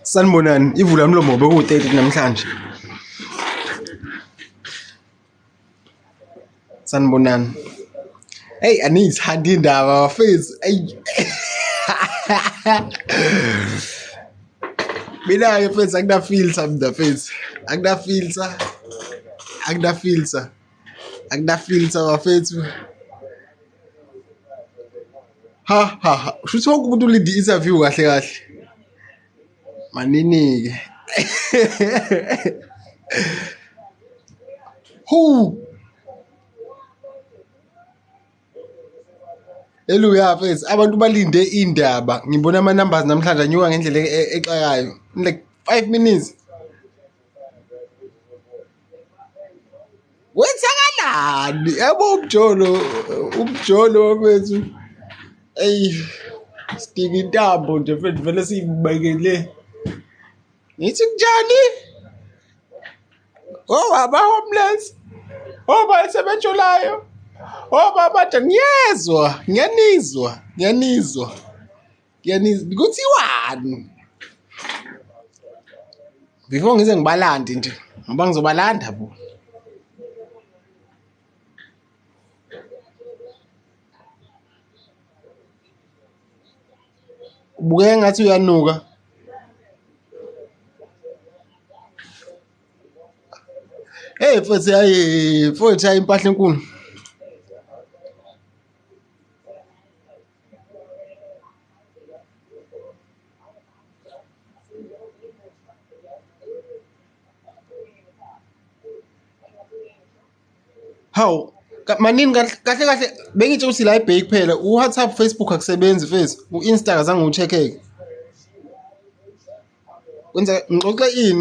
Sanibonani, ivula mlomo beku-30 namhlanje. Sanibonani. Hey, aniyithanda indaba bafethu. Hey. Mina ke mfethu akunafilter mfethu. Akunafilter bafethu. Ha. Shuthi wonke umuntu ulinde interview kahle. Manini ke. Haleluya mfethu, abantu balinde indaba. Ngibona ama numbers namhlanje anyuka ngendlela exakayo. Like 5 minutes. Wenzakalani? Yabo umjolo mfethu. Ey, stika intambo nje mfethu vele siyibekele. Nithi kunjani? Baba homeless. Bayisebentsholayo. Baba ngiyanizwa. Kuthiwani? Before ngize ngibalande nje, ngoba ngizobalanda bo. Ubuke ngathi uyanuka. Hey futhi hayi impahla enkulu. Hawu, manini kahle bengithi uthi la eBay kuphela, uWhatsApp, Facebook akusebenzi mfethu, uInsta azange ucheckeke. Kwenza ngixoxe ini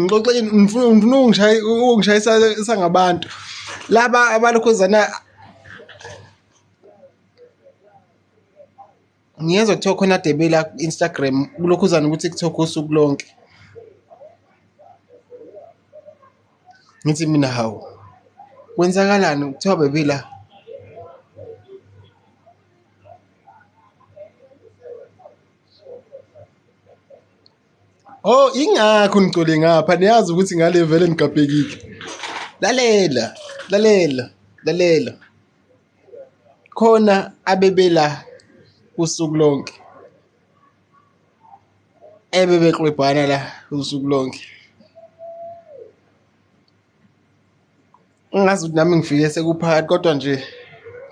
ngifuna ungishayisa sangabantu. Laba abalokhuzana ngiyezwa kuthiwa khona debela ku Instagram kulokhuzana ukuthi TikTok usuku lonke. Ngithi mina hawu. Kwenzakalani kuthiwa bebila? Oh, ingakho ngicole ngapha niyazi ukuthi ngale vele ngigabhekile. Lalela. Khona abebela usuku lonke. Bebeqwebhana la usuku lonke. Ngazi ukuthi nami ngifike sekuphakathi kodwa nje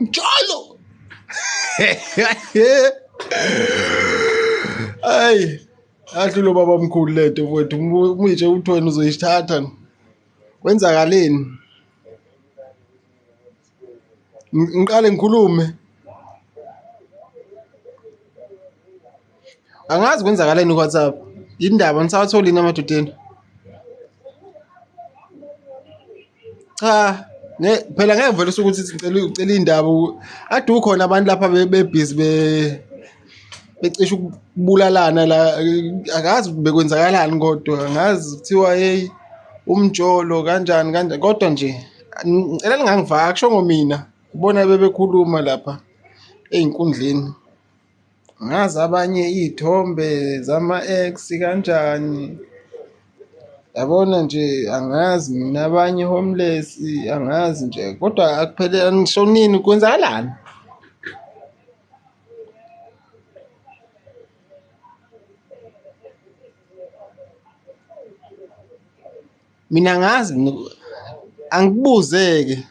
Mjolo. Ay, adlulo baba omkhulu lento mfowethu, umuyitshe uthweni uzoyithatha. Kwenzakaleni? Ngiqale ngikhulume. Angazi kwenzakaleni kuWhatsApp. Indaba nisawatholini amadodeni? Cha, phela ngeke vele ukuthi ucela indaba. Ade ukhona abantu lapha bebusy becisha ukubulalana la, akazi bekwenzakalani kodwa angazi kuthiwa hey umjolo kanjani kodwa nje ngicela ningangivaka kusho ngomina ubona bebekhuluma lapha einkundleni. Ngazi abanye izithombe zama ex kanjani. Yabona nje angazi mina abanye homeless angazi nje kodwa akuphelele ngisho nini kwenzakalani. mina ngazi angibuzeke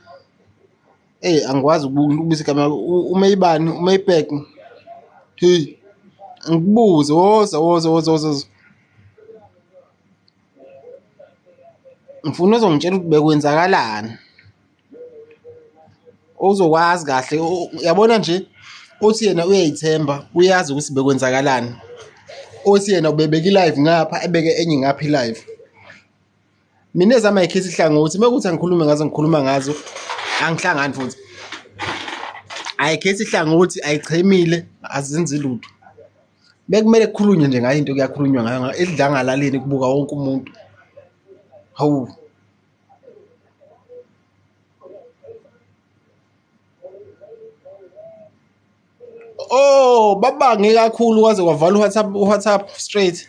angikwazi ukubisa igama uMaybach hey ngibuze woza ngifuna uzongitshela ukuthi bekwenzakalani uzokwazi kahle uyabona nje uthi yena uyayithemba uyazi ukuthi bekwenzakalani othi yena ubebeka live ngapha ebeke enye ngapha live mina ezama ikhisi ihlangothi mekuthi ngikhuluma ngazo angihlangani futhi ayikhethi ihlangothi ayichemile azenzi lutho bekumele kukhulunywe nje ngayo into kuyakhulunywa ngayo edlangalaleni kubuka wonke umuntu hawu babange kakhulu kwaze kwavala uWhatsApp straight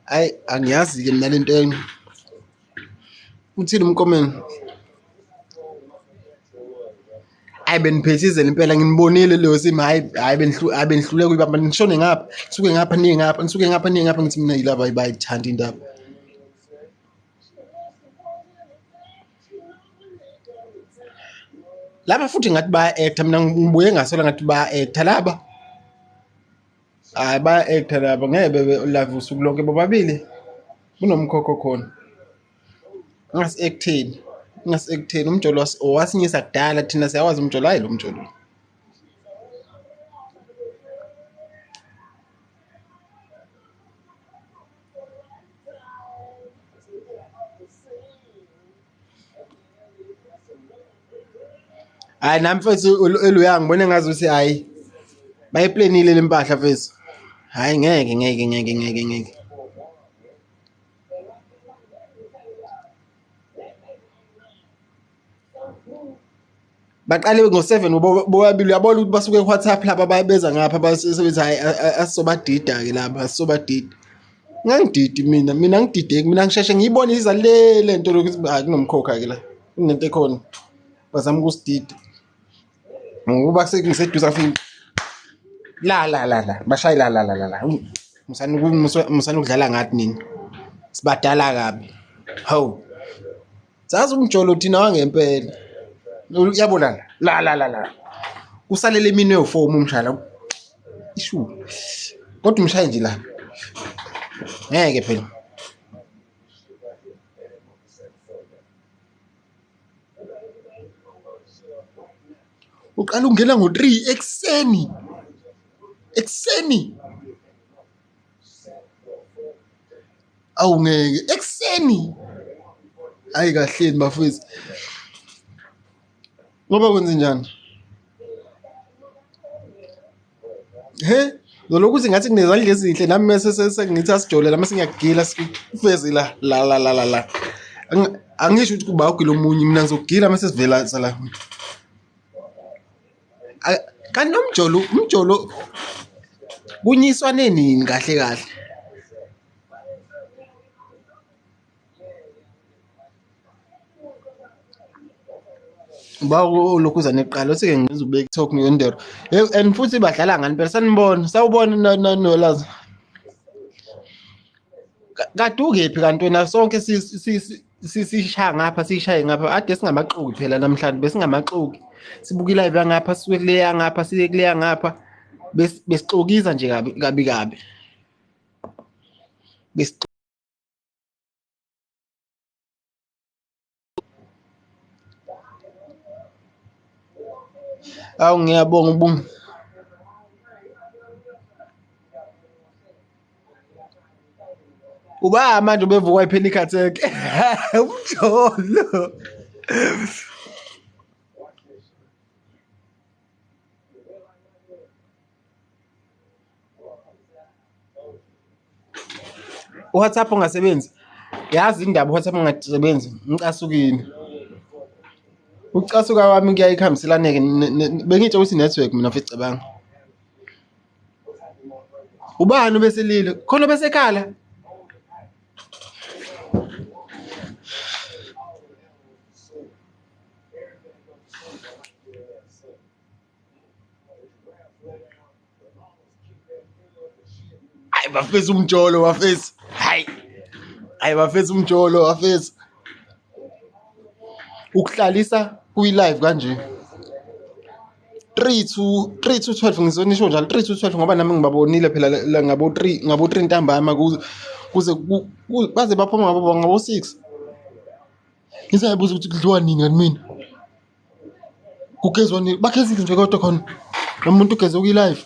hayi angiyazi ke mina lento yena uthini umkomeni hayi beniphethizela impela nginibonile leyo simo hayi benihlule kuyibamba nishone ngapha nisuke ngapha nisuke ngapha ngithi mina yilaba bayithanda indaba laba futhi ngathi baya-acta mina ngibuye ngasola ngathi baya-acta laba hayi baya-acta laba ngeke bebe live usuku lonke bobabili kunomkhokho khona ingasi-acteni umjolo owasinyisa kudala thina siyawazi umjolo hayi lo mjolo hayi nami mfethu eluya ngibone ngazi ukuthi hayi bayiplanile le mpahla mfethu hayi ngeke baqale ngo7 bobabili uyabona ukuthi basuke kuWhatsApp laba bayibeza ngapha basebenza hayi asisobadida ke lapha asisobadida ngangididi mina ngidideki mina ngisheshe ngiyibone izalele nto lokuthi hayi kunomkhokha ke la kunento ekhona bazama ukusidida ngoba sengiseduza afini la bashayi la musani ukudlala ngathi nini sibadala kabi hawu zazi umjolo thina wangempela uyabona la usalele mina eyofomu umshala ishu kodwa umshaye nje la ngeke phela uqala ungena ngo3 ekseni awungeke ekseni hayi kahleni bafowethu ngoba kwenze njani lokho ngathi kunezandla ezinhle nami mase ngithi asijole la mase ngiyagila sifeze la angisho ukuthi kuba ugila omunye mina ngizogila mase sivela sala kanti umjolo kunyiswa nini kahle lokhu uzane eqala usike ngiza ubeke talk ngiyondero and futhi badlala ngani phela sanibona sawubona nolaza kadukephi kanti wena sonke sishaya ngapha sishaye ngapha ade singamaxuki phela namhlanje besingamaxuki sibuka live ngapha sisuke kuleya ngapha siye kuleya ngapha besixokiza nje kabi awu ngiyabonga uba manje bevuka iphela ikhatheke umjolo uWhatsApp ungasebenzi yazi indaba uWhatsApp ungasebenzi ngicasukini ucasuka kwami kuyayikhambiselaneke bengithi ukuthi network mina mfethu cabanga ubani bese Lihle khona bese khala hayi bafisa umjolo bafisa hayi hayi bafethu umjolo bafethu ukuhlalisa kuyi-live kanje 3 to 12 ngizonisho njalo 3 to 12 ngoba nami ngibabonile phela ngabo 3 ntambama kuze baze baphuma ngabo 6 ngisayibuza ukuthi kudliwa nini ngani mina kugezwa nini bakhezile nje kodwa khona nomuntu ugeze kuyi-live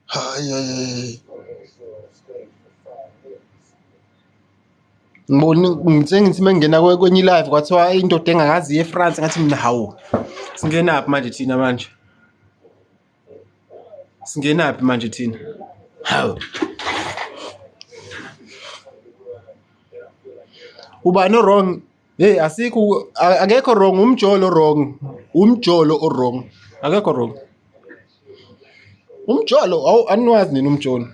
hayi ngithengithi mengena kwenye i-live kwathiwa indoda engakazi eFrance ngathi mina hawu singenaphi manje thina manje singenaphi manje thina hawu ubani wrong hey asikho akekho wrong umjolo wrong akekho wrong umjolo awu aniwazi nini umjolo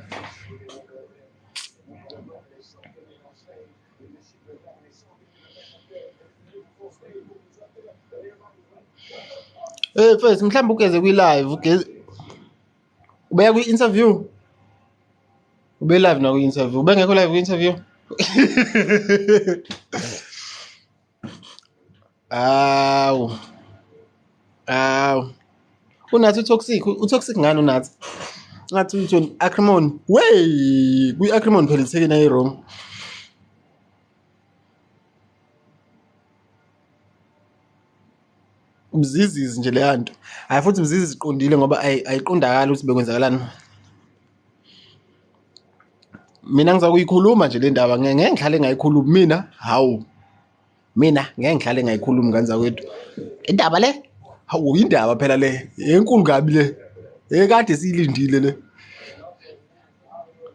first mhlawumbe ugeze kwi-live ubeya kwi-interview ube live na kwi-interview ube ngekho live kwi-interview awu unathi utoxic ngani unathi ngathi uthoni acrimony wey kwi-acrimony phela ithekeni ayi-wrong ubzizizi nje leya nto hayi futhi ubzizi ziqondile ngoba ayiqondakali ukuthi bekwenzakalani mina ngizakuyikhuluma nje le ndaba ngeke ngihlale ngayikhuluma mina ngeke ngihlale ngayikhuluma kanza kwethu indaba le hawu indaba phela le enkulu kabi le ekade siyilindile le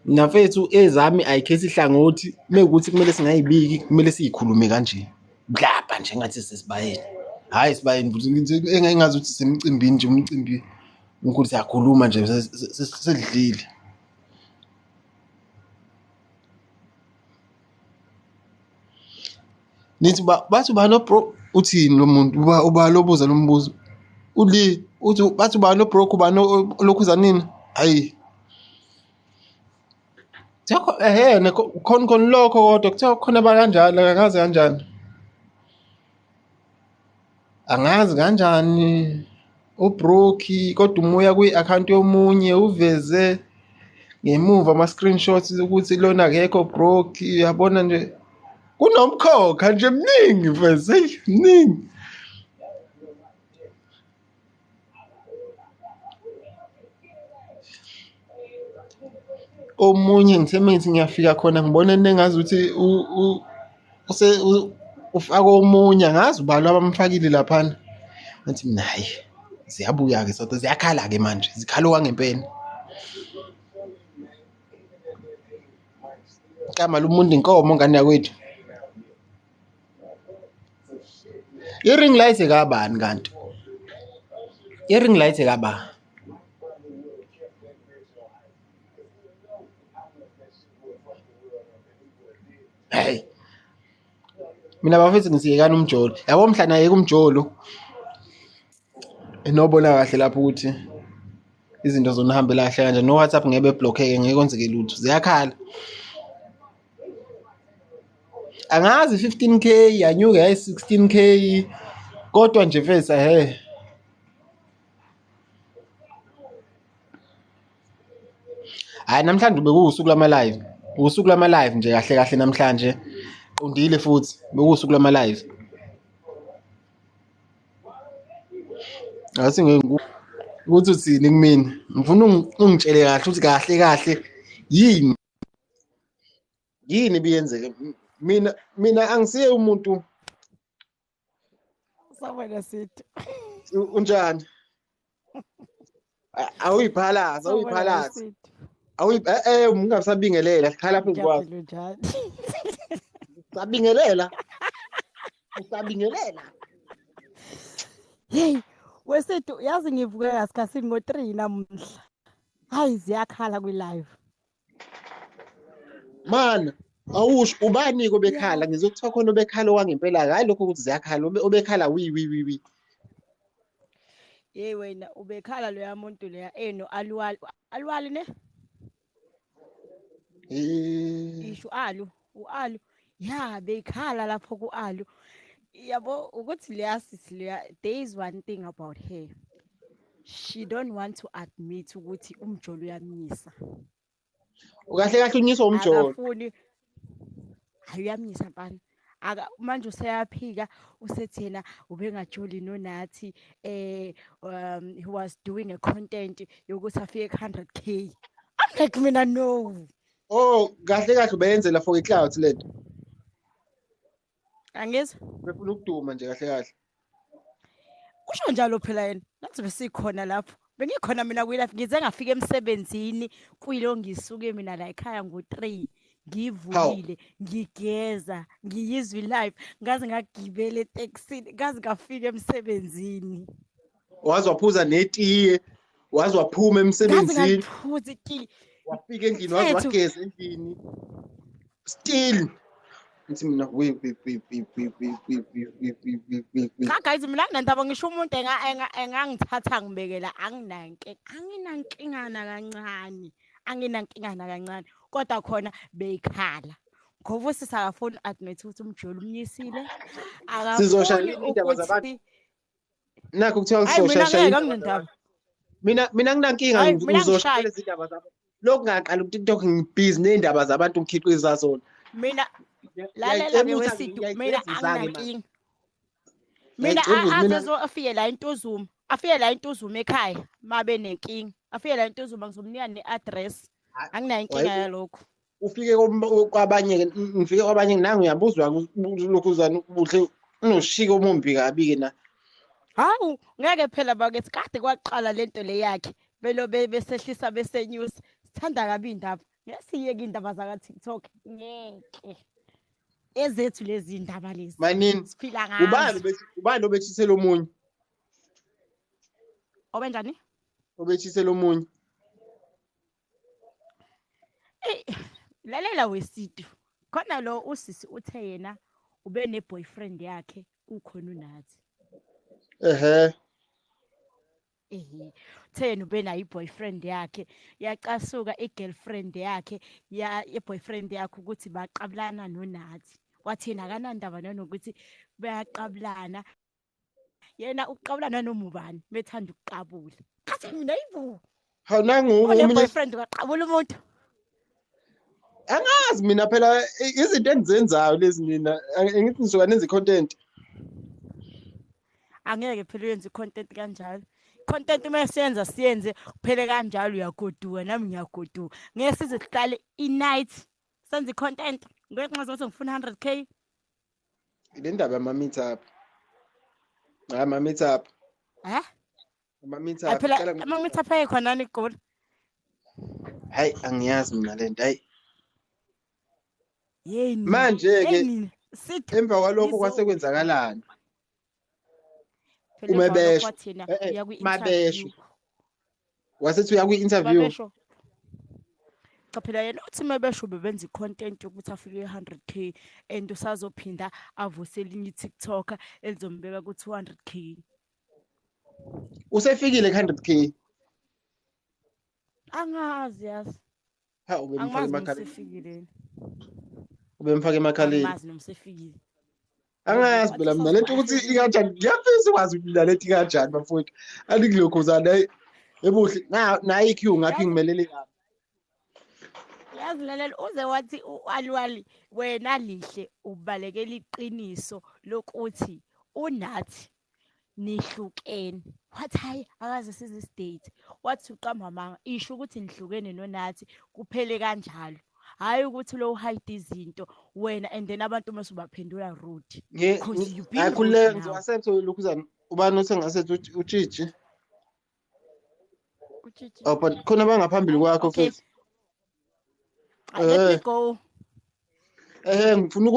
nafethu ezami ayikhethi ihlangothi mekuthi kumele singayibiki kumele siyikhulume kanje blapha nje ngathi sesibayeni hayi sibayeni futhi engazi ukuthi semcimbini nje umcimbi unkulu siyakhuluma nje sesidlile nithi bathi uba no bro uthini lo muntu uba lobuza lo mbuzo uthi bathi uba no bro kuba no lokhuza nini hayi thakho khona lokho kodwa kuthiwa khona bakanjani angazi kanjani angazi kanjani ubroki kodwa umuya kwi-account yomunye uveze ngemuva ama-screenshots ukuthi lona akekho broki uyabona nje kunomkhokha nje mningi mfethu hey mningi omunye ngitheme ngithi ngiyafika khona ngibona nengazi ukuthi ufaka omunye angazi ubalo abamfakile laphana ngathi mina hayi ziyabuya-ke soto ziyakhala-ke manje zikhala kwangempela kama lo muntu inkomo ngane yakwethu i-ring light ekabani kanti i-ring light ekaba hey mina bafethu ngisiyekana umjolo yabo mhla naye kumjolo enobona kahle lapho ukuthi izinto zona hambela kahle kanje no WhatsApp ngebe blockeke ngeke kwenzeke lutho ziyakhala angazi 15k yanyuke yayi 16k kodwa nje mfethu hayi namhlanje bekuwusuku lama-live usuku lama-live nje kahle kahle namhlanje undile futhi bekuwusuku lama-live ngasi ukuthi uthini kumina ngifuna ungitshele kahle ukuthi kahle yini biyenzeke mina angisiye umuntu sabona sithi unjani awuyiphalaza ungasabingelela sikhala phezu kwakho usabingelela hey wesethu yazi ngivuke ngasikhathini ngo3 namuhla hayi ziyakhala kwi-live mana awusho ubani ko bekhala ngizokuthiwa khona obekhala wangempela hayi lokho ukuthi ziyakhala obekhala wi Hey wena ubekhala loya muntu leya eno alwali ne isho ualu ya bekhala lapho kualu yabo ukuthi leya sisi leya there is one thing about her. She don't want to admit ukuthi umjolo uyamnyisa. Ukahle kahle unyiswa umjolo. Akafuni ayuyamnyisa bani. Manje useyaphika usethi yena ubengajoli nonathi he was doing a content yokuthi afike 100k. I'm like mina no. Oh kahle kahle ubeyenzela for icloud lento. Angizwa? Befuna ukuduma nje kahle kahle. Usho njalo phela yena. Nathi besikhona lapho. Bengikhona mina kwi-life ngize ngafika emsebenzini kuyilo ngisuke mina la ekhaya ngo3 ngivulile ngigeza ngiyizwa ilive ngaze ngagibela eTaxini ngaze ngafika emsebenzini Wazi waphuza netiye wazi waphuma emsebenzini ngaze ngaphuza itiye wafika endlini wazi wageza endlini still ngithi mina cha guys mina nginandaba ngisho umuntu engangithatha ngibekela anginankingana kancane kodwa khona beyikhala ngoba sisakafoni admit ukuthi umjolo umnyisile akafuni ukuthi nakho kuthiwa ngizoshaya mina nginankinga ngizoshaya lezi ndaba zabo lokhu ngaqala uTikTok ngibhizi nezindaba zabantu ngikhiqiza zona mina lalela ke wesithi mina anginankinga mina afike la intuzuma ekhaya mabe nenkinga afike la intuzuma ngizomnika neaddress anginayo inkinga yalokho ufike kwabanye ngifike kwabanye nangu uyabuzwa lokhu uzana ubuhle unoshika omumbi kabi ke na hawu ngeke phela bakethi kade kwaqala lento le yakhe besehlisa besenews sithanda kabi indaba ngesiyeke indaba zaka TikTok ngeke ezethu lezi ndaba lezi siphila ngazo ubani obethisela omunye obenjani obethisela omunye lalela wesitu khona lo usisi uthe yena ube ne boyfriend yakhe ukhona unathi thena ube nayo boyfriend yakhe yacasuka igirlfriend yakhe boyfriend yakhe ukuthi baqabulana nonathi wathina akanandaba nanokuthi bayaqabulana yena uqabulana nomubani bethanda ukuqabula kathi mina yibo hawu nangu boyfriend ukaqabula umuntu angazi mina phela izinto engizenzayo lezi mina ngithi ngisuka nenze content angeke phela uyenze content kanjalo content uma siyenze kuphele kanjalo uyagoduka nami ngiyagoduka ngeke size sihlale i-night senze content ngeke ngazothi ngifuna 100k ile ndaba ama meet up ama meet up ama meet up phela ama meet up ayikhona nani igoli hayi angiyazi mina lento hayi yeni manje ke emva kwalokho kwasekwenzakalana umebesho uya kwi-interview wasethi uya kwi-interview cha phela yena uthi mebesho bebenza i-content yokuthi afike 100k and usazophinda avuse elinye i-TikTok elizombeka ku200k usefikile 100k angazi yazi ha ubemfaka emakhaleni usefikile ubemfaka emakhaleni angazi nomsefikile angazi phela mina lento ukuthi ikanjani ngiyafisa ukwazi ukuthi lento ikanjani bafowethu alikulokuzana ebuhle nayi iQ ngaphi ngimelele lapha yazi lalela uze wathi ualwali wena Lihle ubalekela iqiniso lokuthi unathi nihlukene wathi hayi akaze size date wathi uqamama isho ukuthi nihlukene nonathi kuphele kanjalo hayi ukuthi lo hide izinto wena and then abantu mase ubaphendula rude because you been akulenzo ngizoaccept lokhuzana ubani osengasethi utshiji but khona bangaphambili kwakho futhi let me go ngifuna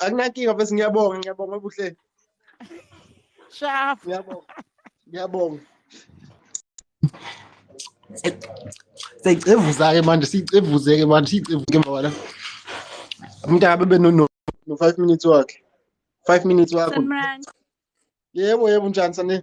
akunankinga bese ngiyabonga ubuhle sharp ngiyabonga siyicevuza-ke manje siyicevuze-ke manje siyicevuke emva kwala umuntu akabe no 5 minutes wakhe 5 minutes wakho yebo njani sane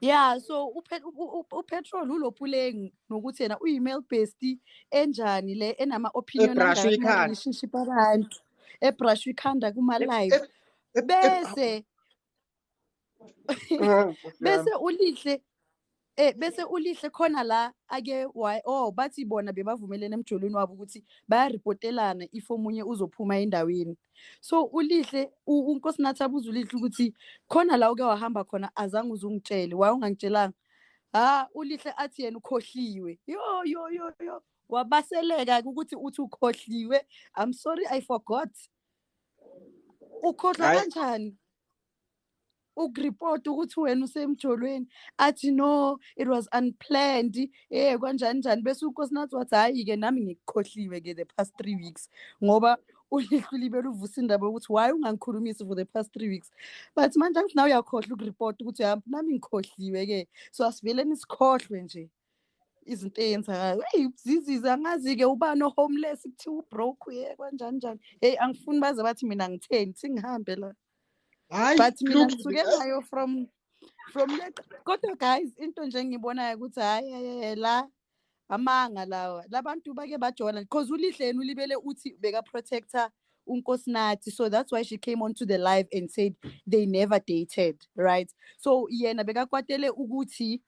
Yeah, so upetrol ulopuleng nokuthi yena uyi-male bestie enjani le enama-opinion Ebrush angaka ikhanda. kuma-relationship abantu ebrushwa ikhanda kuma-live bese bese ulihle bese ulihle khona la ake bathi bona bebavumelene emjolweni wabo ukuthi bayaripotelana if omunye uzophuma endaweni. So ulihle uNkosinathi abuza ulihle ukuthi khona la uke wahamba khona azange uzungitshele waye ungangitshelanga. Ulihle athi yena ukhohliwe. Yo wabaseleka ukuthi uthi ukhohliwe. I'm sorry, I forgot. Ukhohlwa kanjani? Ukureport ukuthi wena usemjolweni athi no, it was unplanned kanjani bese uNkosinathi wathi hayi ke nami ngikukhohliwe ke the past 3 weeks ngoba ulihlulibele uvusa indaba ukuthi why ungangikhulumisi for the past 3 weeks, but manje angithi nawe uyakhohlwa ukureport ukuthi nami ngikhohliwe ke, so asivele nisikhohlwe nje izinto eyenzakayo. Ziziza ngazi-ke ubani o-homeless kuthiwa ubroke kanjani. Angifuni baze bathi mina ngitheni singihambe la. But mina ngisuke nayo from le kodwa guys into nje engibonayo ukuthi hayi la amanga lawa labantu bake bajola because ulihle yena ulibele uthi beka protector uNkosinathi, so that's why she came onto the live and said they never dated, right? So yena bekakwatele ukuthi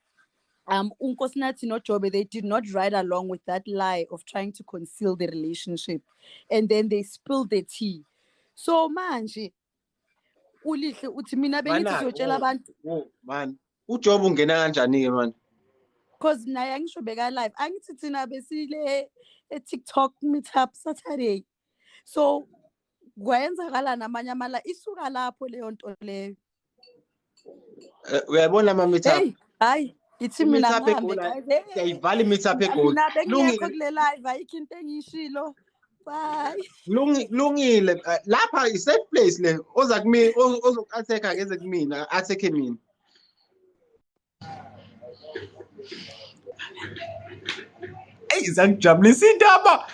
uNkosinathi noJobe, they did not ride along with that lie of trying to conceal the relationship, and then they spilled the tea. So manje ulihle uthi mina bengithi siyotshela abantu man uJobe ungena kanjani ke man, because naye angisho beka live angithi thina besile TikTok meetup Saturday, so kwayenzakala namanye amala isuka lapho leyo nto leyo. Uyabona ama meetup hayi ithi mina ngihambe guys, siyayivala i-meetup eGoli mina bengekho kule live ayikho into engiyishilo. Bye. Lungile lapha i-safe place le oza kimi ozoku-attack ngeze kumina attack mina. Zangijabulisa indaba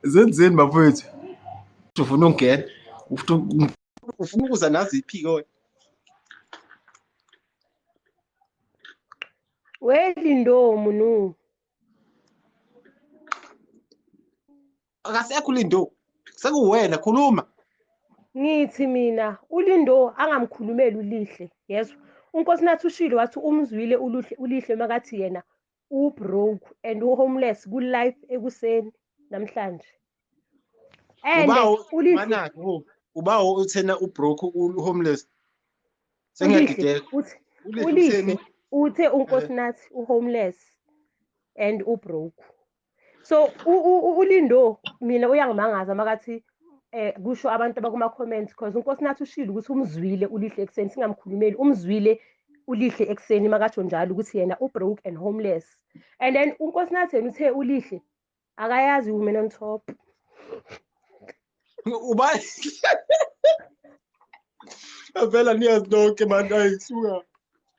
zenzeni bafowethu, ufuna ungena ufuna ukuza naziphi ke Welindo munu akasekho Lindo, sekuwena khuluma. ngithi mina uLindo angamkhulumeli uLihle, yezwa uNkosinathi ushilo wathi umzwile uLihle makathi yena ubroke and uhomeless ku-life ekuseni namhlanje. And uLihle ubawo uthena ubroke uhomeless uLihle uthe uNkosinathi uhomeless and ubroke. So uLindo mina uyangimangaza makathi kusho abantu abakuma comments because uNkosinathi ushilo ukuthi umzwile uLihle ekseni, singamkhulumeli umzwile uLihle ekseni makatsho njalo ukuthi yena ubroke and homeless. And then uNkosinathi yena uthe uLihle akayazi women on top. Uba avela niyazi lonke manje ayisuka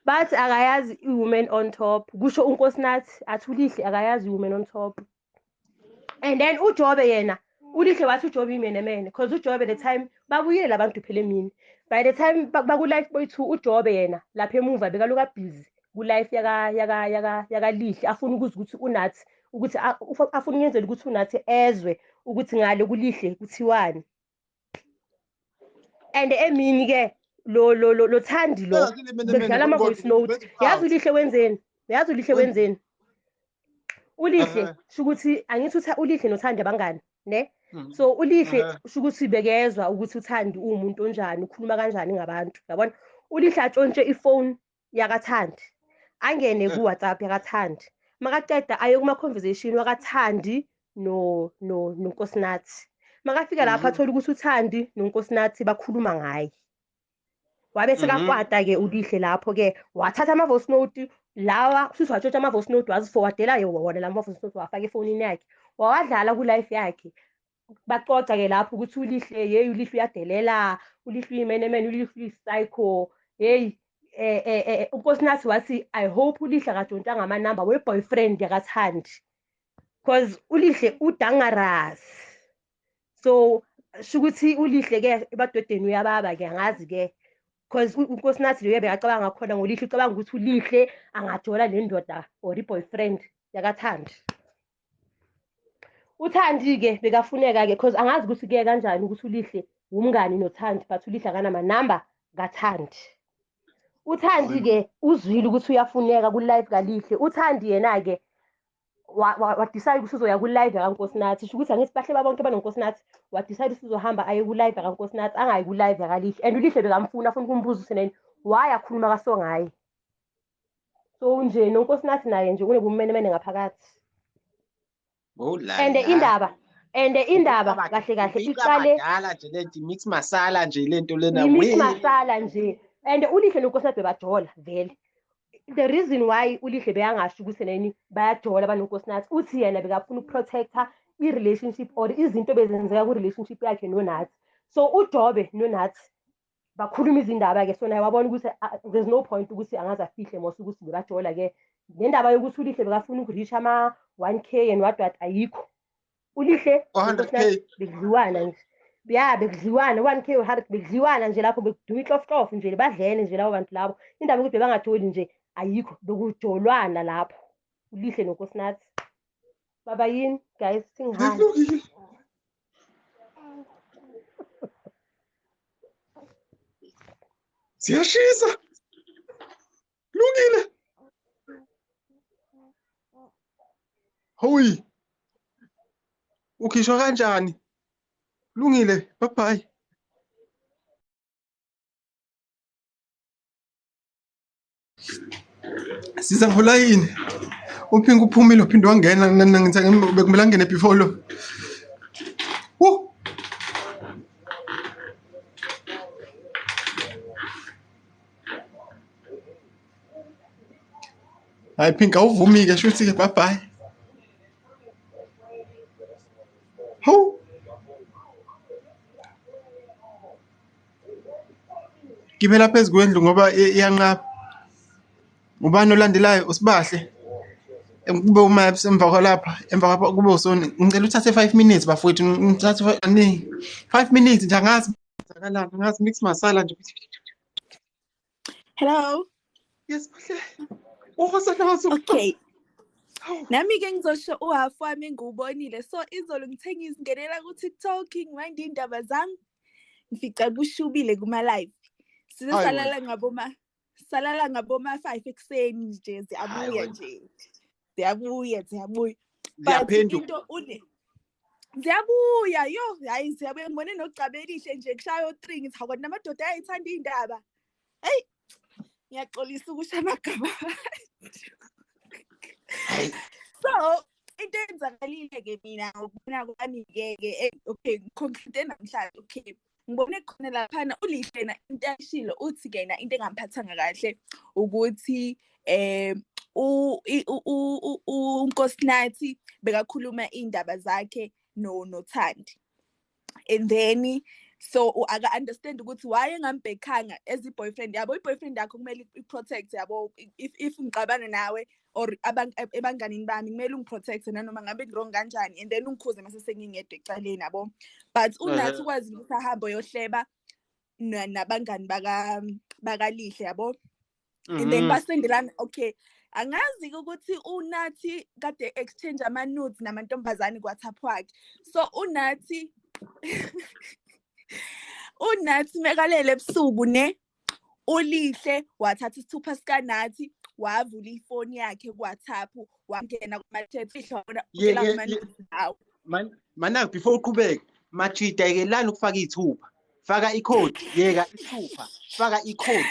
Bathi akayazi women on top, kusho uNkosinathi athi uLihle akayazi women on top. And then uJobe yena uLihle wathi uJobe imenemene because uJobe the time babuyele abantu phela emini, by the time baku life boy 2 uJobe yena lapha emuva bekaluka busy ku life yaka Lihle afuna ukuzwa ukuthi unathi ukuthi afuna ukuyenzela ukuthi unathi ezwe ukuthi ngale kuLihle kuthiwani. And emini ke lo Thandi lo bekudlala ama voice note, yazi uLihle wenzeni uLihle shukuthi angithi uLihle noThandi abangani ne, so uLihle shukuthi bekezwa ukuthi uThandi umuntu onjani ukhuluma kanjani ngabantu, yabona. uLihle atshontshe ifone yakaThandi angene ku WhatsApp yakaThandi makaqeda aye kuma conversation wakaThandi noNkosinathi. Makafika lapha athola ukuthi uThandi noNkosinathi bakhuluma ngaye, wabe sekakwata ke uLihle lapho ke wathatha ama voice note lawa futhi watshontsha ama voice note waziforwardela wona la voice note wafaka efonini yakhe wawadlala ku life yakhe. Baxoxa ke lapho ukuthi uLihle uLihle uyadelela, uLihle uyimenemene, uLihle uyipsycho uNkosinathi wathi I hope uLihle akatshontshanga amanamba we-boyfriend yakaThandi because uLihle udangerous. So shukuthi uLihle ke ebadodeni uyababa ke angazi ke because uNkosinathi lo bekacabanga khona ngoLihle ucabanga ukuthi uLihle angajola nendoda or i-boyfriend yakaThandi. uThandi-ke bekafuneka-ke because angazi ukuthi kuye kanjani ukuthi uLihle umngani noThandi but uLihle akanamanamba kaThandi. uThandi-ke uzwile ukuthi uyafuneka ku-live kaLihle. uThandi yena-ke wadecide ukuthi uzoya ku-live yakaNkosinathi. Sho ukuthi angithi bahle bonke banoNkosinathi. Wadecide ukuthi uzohamba aye ku-live yakaNkosinathi angayi ku-live yakalihle. And uLihle bekamfuna afuna ukumbuza ukuthi nani why akhuluma kaso ngaye. So nje noNkosinathi naye nje kunobumenemene ngaphakathi. And indaba kahle kahle iqale dala nje lento mix masala nje lento lena mix masala nje. And uLihle noNkosinathi bebajola vele. The reason why uLihle beyangasho ukuthi nani bayajola banoNkosinathi uthi yena bekafuna ukuprotecta i-relationship or izinto bezenzeka ku-relationship yakhe noNathi. So uJobe noNathi bakhuluma izindaba-ke so naye wabona ukuthi there's no point ukuthi angaze afihle mos ukuthi bebajola-ke nendaba yokuthi uLihle bekafuna ukureach ama-1K and what ayikho. uLihle noNkosinathi bekudliwana nje. Ya bekudliwana 1K or bekudliwana nje lapho bekuduma ihlofihlofi nje badlene nje labo bantu labo. Indaba yokuthi bangajoli nje ayikho bekujolwana lapho uLihle noNkosinathi. Baba yini guys singihamba. Siyashisa. Lungile. Hoyi. Ukhishwa kanjani? Lungile. Bye bye. Siza ngola yini? Uphinga uphumile uphinde wangena ngithi bekumele angene before lo. Hayi Phinka awuvumi-ke shuthi-ke bye bye. Hawu. Gibela phezu kwendlu ngoba iyanqaba. Ubani olandelayo usibahle. Kube umaps emva kwalapha kube usoni. Ngicela uthathe 5 minutes bafowethu ngithathe 5 minutes nje angazi mix masala nje. Hello. Yes bahle. Uhosanazo. Okay. Nami-ke ngizosho uhafu wami ngiwubonile so izolo ngithe ngingenela ku-TikTok ngiwayinde iy'ndaba zami ngifica kushubile kuma-live. Salala ngaboma 5 ekuseni nje ziyabuya nje. Ziyabuya. But into ziyabuya hayi ziyabuya ngibone nokucabelihle nje kushayo 3 ngithi hawu namadoda ayayithanda iy'ndaba. Hey ngiyaxolisa ukusha amagama. So into enzakalile-ke mina ngokubona kwami-ke okay ngiconclude namhlanje okay ngibone khona laphana uLihle na into ayishilo uthi-ke yena into engamphathanga kahle ukuthi uNkosinathi bekakhuluma iy'ndaba zakhe noThandi and then so aka-understand ukuthi why engambhekhanga as i-boyfriend yabo i-boyfriend yakho kumele i-protect yabo if ngixabana nawe or ebanganini bami kumele ungiprotect nanoma ngabe ngirong kanjani and then ungikhuze mase sengingedwa ecaleni yabo but uNathi ukwazi ukuthi ahambe yohleba nabangani bakalihle yabo and then basendelana okay angazi ukuthi uNathi kade exchange ama-nudes namantombazane ku-WhatsApp wakhe so uNathi mekalele ebusuku uLihle wathatha isithupha sikaNathi wavula ifoni yakhe ku-WhatsApp wangena kuma-chat Mana before uqhubeke machida yekelani ukufaka ithupha faka icode yeka ithupha faka icode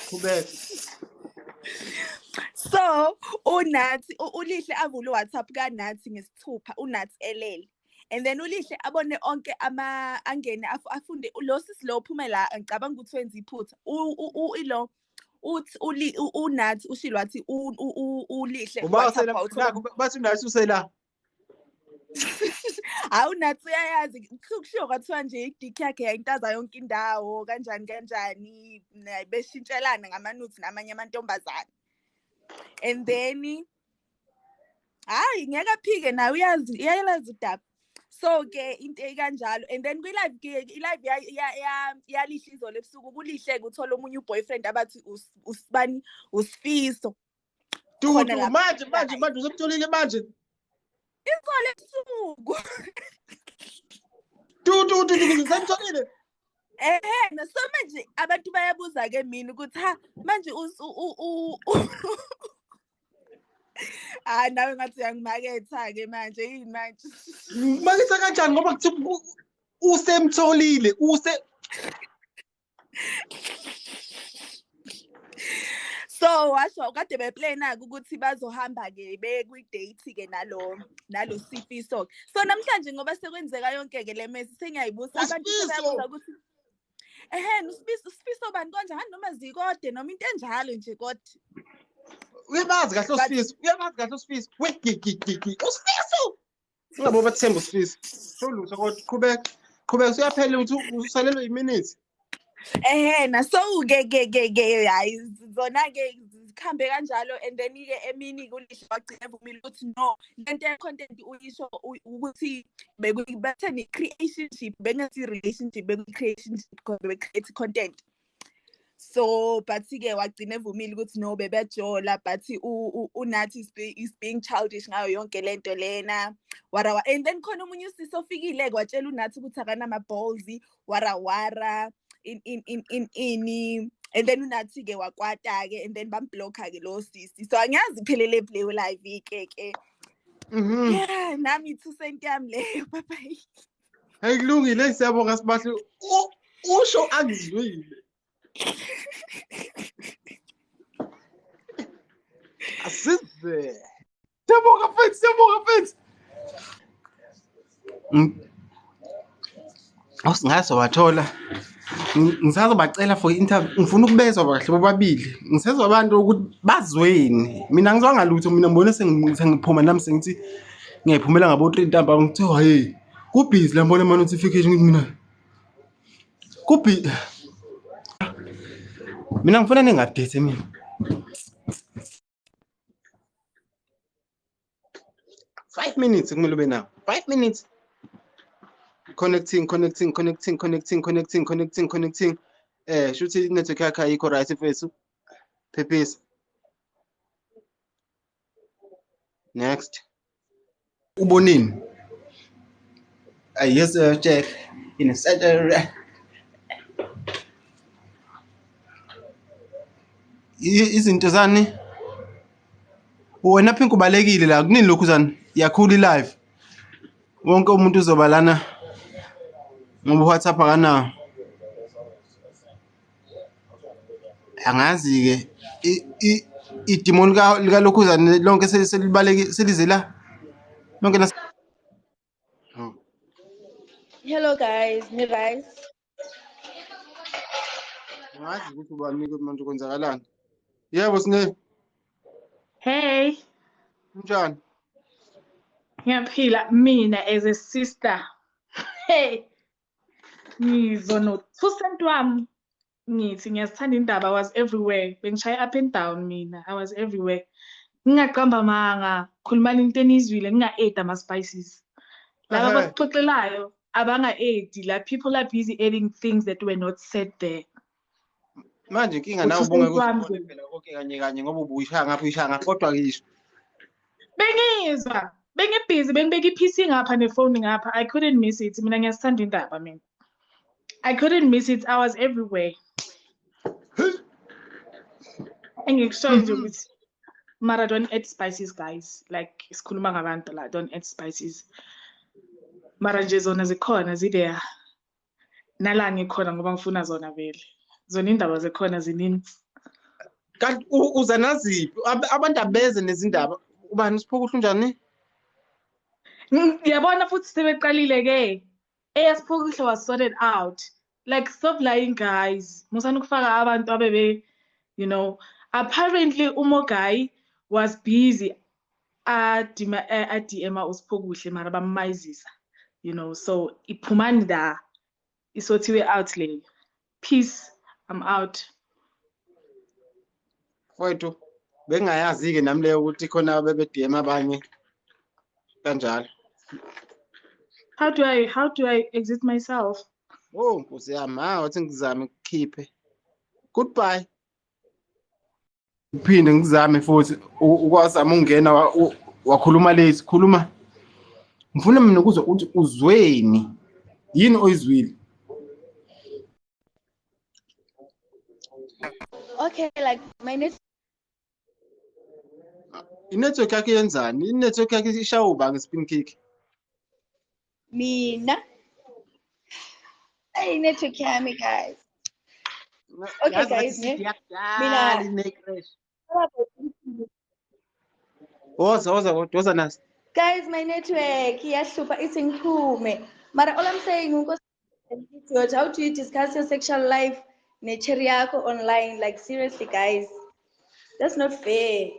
qhubeka. So uNathi uLihle avule uWhatsApp kaNathi ngesithupha uNathi elele and then uLihle abone onke angene afunde lo sisi lo uphume la ngicabanga ukuthi wenza iphutha ilo uthi uNathi ushilo wathi uLihle bathi uNathi usela hawu uNathi uyayazi kushiwo kwathiwa nje idick yakhe yayintaza yonke indawo kanjani beshintshelana ngamanuthi namanye amantombazane and then hayi ngeke aphike nawe uyalazi udaba So ke into ekanjalo, and then kwi-live yalihle izolo ebusuku kulihle kuthola omunye uboyfriend abathi usibani usifiso Manje usemtholile manje. izolo ebusuku Ngisemtholile. So manje abantu bayabuza ke mina ukuthi ha manje nawe ngathi uyangimaketha ke manje yini manje Maketha kanjani ngoba kuthi usemtholile so washo kade beplana ukuthi bazohamba ke bekwi-date ke nalo Sifiso. So namhlanje ngoba sekwenzeka yonke ke le mess sengiyayibuza abantu sebayabuza ukuthi usifiso bani kanjani noma zikode noma into enjalo nje kodwa uyabazi kahle usifiso usifiso ngabo bathemba usifiso solutho kodwa qhubeka uyaphela ukuthi usalelwe iminutes so ke hayi zona ke zikhambe kanjalo and then ke emini kulihle wagcina evumile ukuthi no lento ye-content uyisho ukuthi bethe ne-creationship bengathi relationship beku-creationship because be-create content. So but-ke wagcina evumile ukuthi no bebejola but uNathi is being childish ngayo yonke lento lena wara and then khona omunye usisi ofikile kwatshela uNathi ukuthi akanama-balls wara in and then uNathi ke wakwata ke and then bamblocker ke lo sisi. So angiyazi iphelele play live ke yeah nami 2 cent yami leyo bye bye. Hey kulungile siyabonga sibahle usho angizwile asizwe siyabonga mfethu awusingaso wathola ngisazobacela for interview ngifuna ukubezwa kahle bobabili ngisezwa abantu ukuthi bazweni mina ngizwanga lutho mina ngibone sengiphuma nami sengithi ngiyayiphumela ngabo 3 ntamba ngithiwa hey kubhizi lambona ama notification ngithi mina ngifuna ningupdate mina 5 minutes kumele ube nawo 5 minutes connecting shuthi network yakhe ayikho right mfethu phephisa next ubonini yes check in a Saturday izinto zani wena phinki ubalekile la kunini lokhu zani yakhula live wonke umuntu uzobalana ngoba WhatsApp akana angazi ke idemon lika lokhuzana lonke selibaleke selizela lonke la. Hello guys, right? Angazi ukuthi ubani manje kwenzakalani. Yebo sine. Hey, Unjani? ngiyaphila mina as a sister. Hey, ngizono 2 cent wami ngithi ngiyazithanda indaba. I was everywhere. Bengishaya up and down mina. I was everywhere. Ngingaqamba manga, khulumani into enizwile, nginga-add ama-spices. Laba bakuxoxelayo abanga-add, la people are busy adding things that were not said there. Manje inkinga nawe ubonge ukuthi phela okay kanye ngoba ubuyishaya ngapha kodwa ngisho. Bengizwa, bengibusy, bengibeka iPC ngapha nefoni ngapha. I couldn't miss it. Mina ngiyasithanda indaba mina. I couldn't miss it. I was everywhere. Engikushoyo nje ukuthi mara don't add spices guys. Like isikhuluma ngabantu la, don't add spices. Mara nje zona zikhona zidea. Nala ngikhona ngoba ngifuna zona vele. Zona indaba zikhona zininzi. Kanti uza naziphi abantu abeze nezindaba ubani Siphokuhle unjani? Yabona futhi sebeqalile ke. Siphokuhle was sorted out. Like stop lying guys. Musani ukufaka abantu abebe you know. Apparently umo guy was busy DM uSiphokuhle mara bammayizisa. You know, so iphumani da isothiwe out leyo. Peace, I'm out. Mfowethu bengayazi ke nami leyo ukuthi khona bebe DM abanye kanjalo. How do I exit myself? Oh, Nkosi yami, wathi ngizame ukukhiphe. Goodbye. Uphinde ngizame futhi ukwazama ungena wakhuluma late, khuluma. Ngifuna mina ukuzwa ukuthi uzweni. Yini oyizwile? Okay, like my network. Inetwork yakhe yenzani? Inetwork yakhe ishaya uba ngespin kick. Mina. Hey, network yami, guys. Okay, guys. Mina. Woza nasi. Guys, my network iyahlupa ithi ngiphume. Mara all I'm saying how do you discuss your sexual life nature yakho online? Like seriously, guys. That's not fair.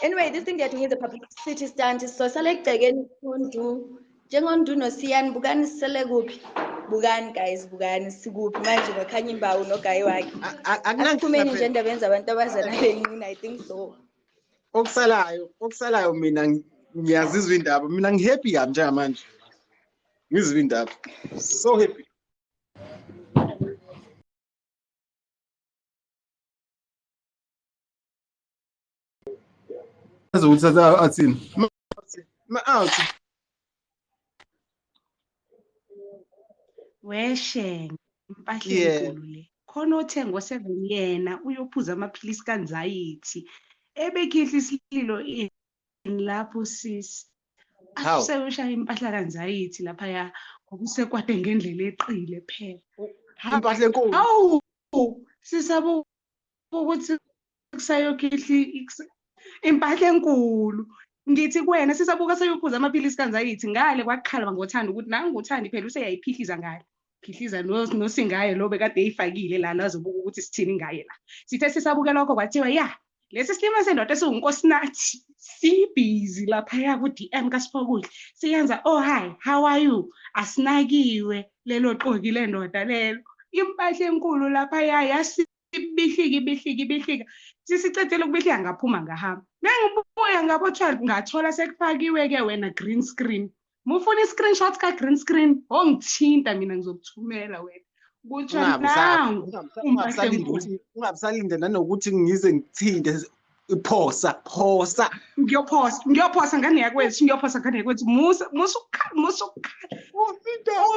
Anyway, this thing they're doing is a publicity stunt. So select again umuntu. Njengondu noSiyani bukani sele kuphi? Bukani guys, bukani sikuphi manje bakhanya imbawu nogayi wakhe. Asiphumeni nje indaba yenza abantu abazana benina, I think so. Okusalayo mina ngiyazizwa indaba. Mina ngihappy kabi njengamanje. Ngizizwa indaba. So happy. Ukuthi athini? Out. Weshe impahla enkulu le. Khona othenga ngo7 yena uyophuza amaphilisi kanzayithi. Ebekhihla isililo lapho sis. Asebeshaya impahla kanzayithi lapha ya ngokusekwade ngendlela eqile phela. Impahla enkulu. Hawu sisaba ukuthi kusayokhihla impahla enkulu. Ngithi kuwena sisabuka sayophuza amaphilisi kanzayithi ngale kwakhala ngothanda ukuthi nangothandi phela useyayiphihliza ngale. Phihliza nosingaye lo bekade eyifakile la azobuka ukuthi sithini ngaye la. Sithe sisabuke lokho kwathiwa ya lesi silima sendoda esiNkosinathi si-busy lapha ya ku DM kaSiphokuhle siyenza oh hi how are you asinakiwe lelo qoki lendoda lelo impahla enkulu lapha ya yasibihlika sisicethele ukubihlika ngaphuma ngahamba mengibuya ngabo 12 ngathola sekufakiwe ke wena green screen mufuna i-screenshot ka green screen ongithinta mina ngizokuthumela wena kuthi nangu ungabisalinde nanokuthi ngize ngithinde iphosa ngiyophosa ngane yakwethu musa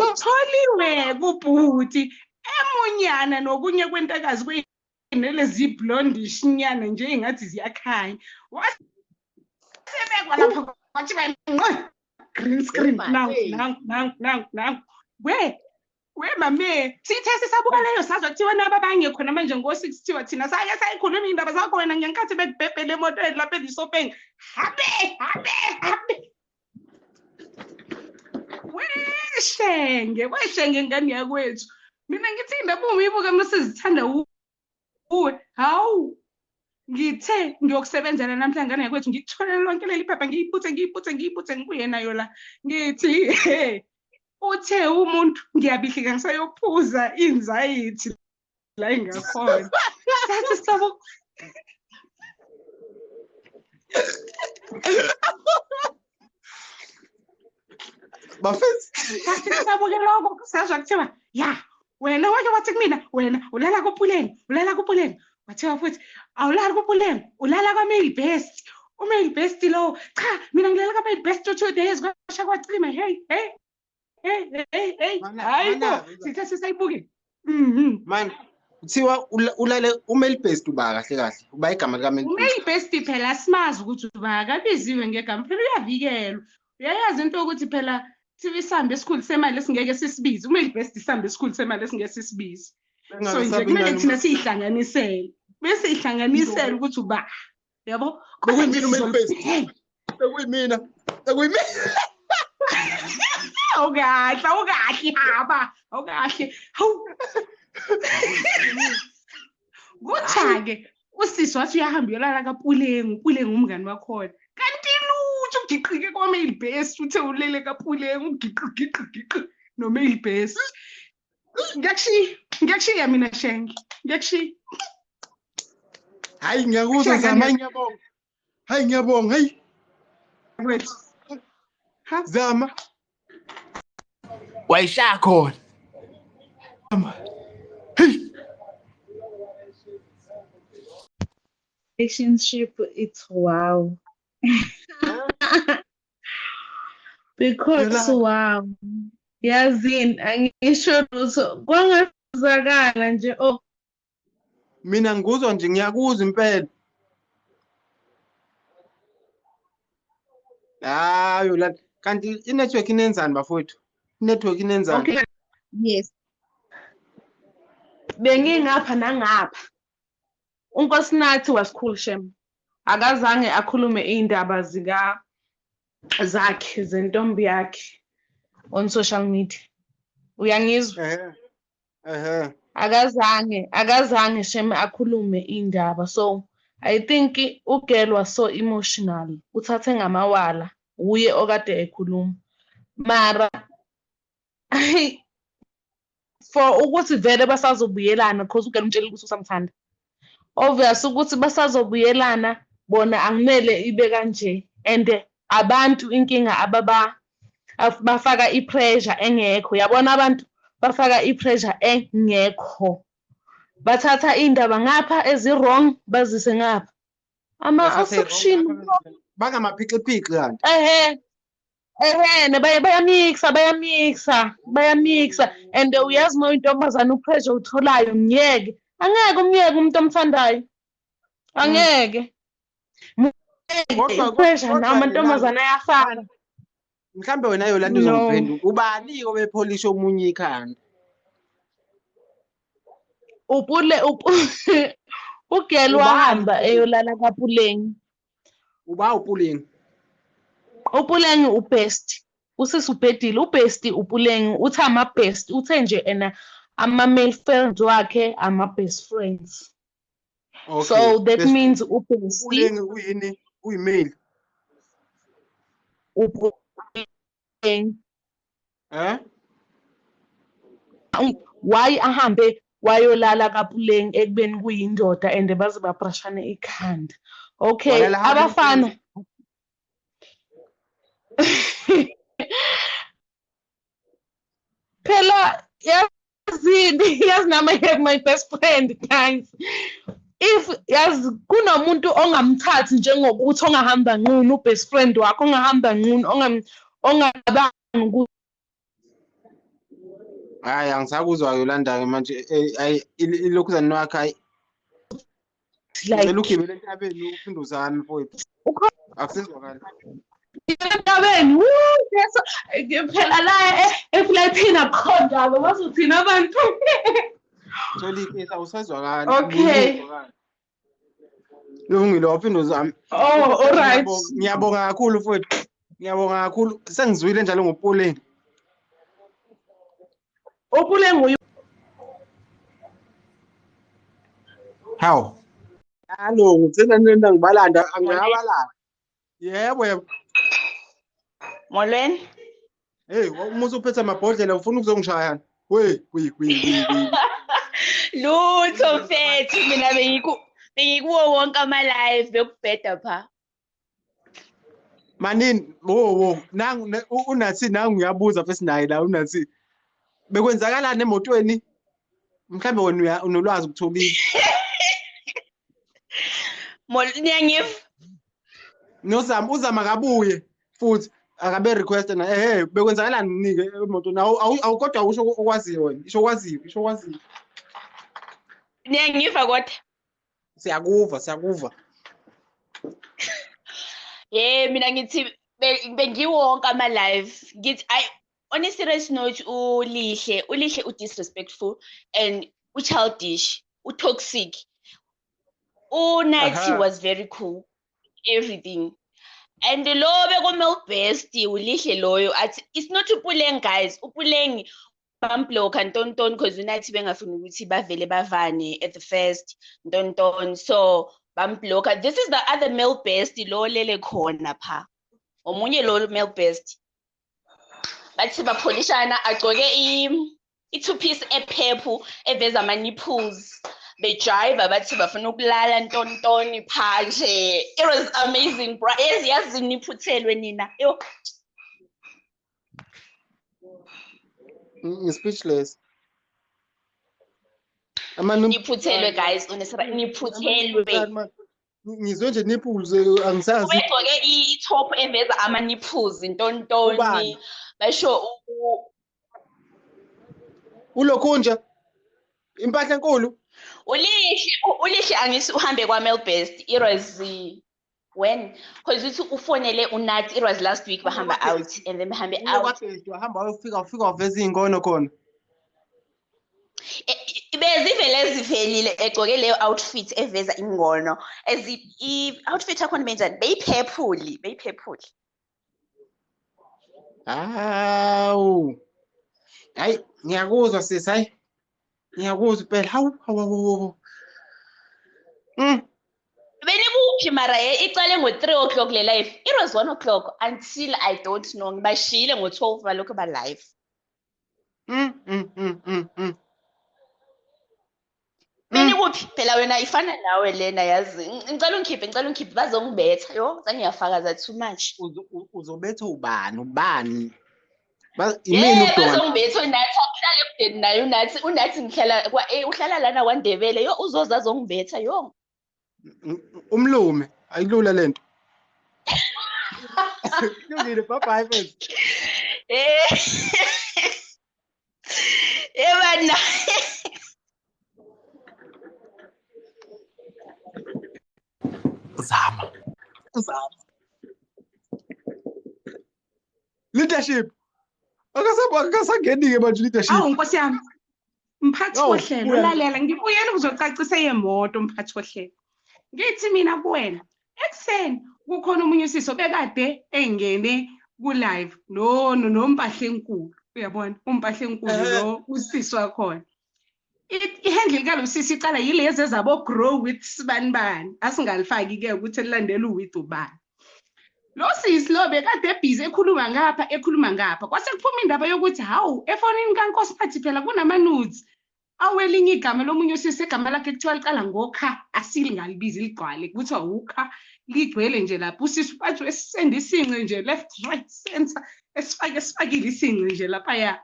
utholiwe kubhuti emunyana nokunye kwentakazi kwinelezi blondish nyana nje ingathi ziyakhanya wasebekwa lapha kwathi green screen now we mame sithe sisabuka leyo sazo kuthiwa naba bangekho manje ngo6 thiwa thina sayikhuluma indaba zakho wena ngenkathi bekubhebhele emotweni lapha elisopeng habe weshenge ngani yakwethu mina ngithi indaba uyibuka masizithanda uwe hawu ngithe ngiyokusebenzela namhlanje ngane yakwethu ngitholele lonke leli phepha ngiyiputhe ngikuyena yo la ngithi uthe umuntu ngiyabihlika ngisayophuza inzayithi la ingakhona sathi sabo bafethu sathi sabuke lokho sazwa kuthiwa ya wena wake wathi kumina wena ulala kupuleni wathiwa futhi awulali kupuleni ulala kwa-mail best u-mail best lo cha mina ngilala kwa-mail best 2 days kwasha kwacima hey hayi bo sithe sisayibuke man kuthiwa ulale u-mail best uba kahle uba igama lika-mail u-mail best phela simazi ukuthi uba kabiziwe ngegama phela uyavikelwa uyayazi into ukuthi phela thiwa isamba esikhulu semali esingeke sisibize u-mail best isamba esikhulu semali esingeke sisibize so nje kumele thina siyihlanganisele bese ihlanganisele ukuthi uba yabo bekuyimina u-mail best bekuyimina awukahle haba awukahle hawu kutha-ke usisi wathi uyahamba uyolala kaPulengu umngani wakhona kanti lutho ugiqike kwa-mail best uthe ulele kaPulengu ugiqi no-mail best ngiyakushiya mina shenge ngiyakushiya hayi ngiyakuzwa zama ngiyabonga hayi wethu Zama. Wayishaya khona. Relationship, it's wow. Because wow. Yazini angisho lutho kwangazakala nje Mina ngikuzwa nje ngiyakuzwa impela. Hayi la kanti inetwork inenzani bafowethu? Inetwork inenzani? okay. Yes. Bengingapha nangapha. Nkosinathi was cool shem. Akazange akhulume indaba zakhe zentombi yakhe on social media. Uyangizwa? Akazange shem akhulume indaba. So I think ugirl was so emotional. Uthathe ngamawala uye okade ekhuluma. Mara for ukuthi vele basazobuyelana because ugirl umtshela ukuthi usamthanda. Obvious ukuthi basazobuyelana bona angimele ibe kanje and abantu inkinga bafaka ipressure engekho. Yabona abantu bafaka ipressure engekho. Bathatha indaba ngapha ezi-wrong bazise ngapha. Ama-assumption Bangamaphiqiphiqi kanti. Bayamixa and uyazi uma uyintombazane upressure utholayo mnyeke. Angeke umyeke umuntu omthandayo. Angeke. Upressure nawo amantombazane ayafaka. Mhlambe wena Yolanda uzongiphendula. Ubani obepholisha omunye ikhanda? Ugirl wahamba eyolala kaPuleng. Uba uPuleng. uPuleng ubest. Usisi ubhedile ubest uPuleng uthi ama-best uthe nje ena ama-male friends wakhe ama-best friends. Okay. So that means ubest uPuleng uyini? Uyimale. uPuleng. Why ahambe wayolala kaPuleng ekubeni kuyindoda and baze babrashane ikhanda. Okay, abafana phela yazi nami I have my best friend guys. If yazi kunomuntu ongamthathi njengokuthi ongahamba nqunu ubest friend wakho ongahamba nqunu ongabanga ukuthi hayi angisakuzwa Yolanda manje ilokhuzana wakhe hayi ngicela ugibele entabeni uphinde uzame mfowethu akusizwakala entabeni phela la eFiliphina akhona bazothina abantu Solike awusazwakala okay Lungile waphinde uzame alright ngiyabonga kakhulu mfowethu ngiyabonga kakhulu sengizwile njalo ngoPuleng uPuleng How? Hallo, ngicela nina ngibalanda angabalanda. Yebo. Molweni. Hey, umuthi uphethe amabhodlela ufuna ukuzongishaya. We. Lutho mfethu mina bengikuwo wonke ama live bekubheda pha. Manini, nangu unathi nangu uyabuza first naye la unathi. Bekwenzakalani emotweni? Mhlambe wena unolwazi ukutholile. Niyangiva? Uzama kabuye futhi akabe request na bekwenzakalani nike emotweni awukodwa usho okwaziyo wena isho kwaziyo Niyangiva kodwa? Siyakuva Mina ngithi bengiwonke ama live ngithi on a serious note ulihle udisrespectful and uchildish utoxic Nathi was very cool everything and lo bekomel best ulihle loyo athi it's not uPuleng guys uPuleng bambloka Nton because unathi bengafuni ukuthi bavele bavane at the first Nton so bambloka this is the other male best lo lele khona pha omunye lo male best bathi bapholishana agcoke i-two-piece ephephu eveza ama-nipples bejive bathi bafuna ukulala Nton pha nje it was amazing bro yazi niphuthelwe nina yo Speechless. Niphuthelwe guys, niphuthelwe. Ngizwe nje nipples angisazi. Ubegcoke i-top eveza ama-nipples intontoni. Basho Ulokhunja impahla enkulu. Ulihle angisi uhambe kwa-Melbest. It was when? Because uthi ufonele uNathi, it was last week bahamba out and then bahambe out. Wahamba ufika waveza iy'ngono khona. Bezivele zivelile egcoke leyo outfit eveza ingono. I-outfit yakhona benjani? Beyiphephuli. Hawu. Hayi, ngiyakuzwa sisi, hayi. Ngiyakuzwa phela. Hawu. Benibuphi mara icale ngo-3 o'clock le live. It was 1 o'clock until I don't know. Ngibashiyile ngo-12 balokhu ba-live. Benibuphi phela wena ifana nawe lena yazi. Ngicela ungikhiphe bazongibetha yo. Ngiyafakaza too much. Uzobetha ubani? Bazongibetha uNathi akuhlale ebudeni naye uNathi uhlala lana kwaNdebele yo uzoza azongibetha yo. Umlume ayilula lento. Kulungile bye first. Bana. Uzama. Leadership. Akasangeni-ke manje leadership. Awu Nkosi yami. Mphathi wohlelo lalela ngibuyela ukuzocacisa yemoto mphathi wohlelo. Ngithi mina kuwena ekseni kukhona umunye usisi obekade engene ku live nompahla enkulu uyabona umpahla enkulu lo usisi wakhona ihandle lika lo sisi icala yilezi ezabo grow with sibanibani asingalifaki ke ukuthi elilandela with ubani lo sisi lo bekade busy ekhuluma ngapha kwase kuphuma indaba yokuthi hawu efonini kaNkosinathi phela kunama nudes awelinye igama lomunye usisi egama lakhe kuthiwa liqala ngokha asili ngalibizi ligcwale kuthiwa ukha ligcwele nje lapho usisi bathi esisenda isinqe nje left right center esifakile isinqe nje lapha ya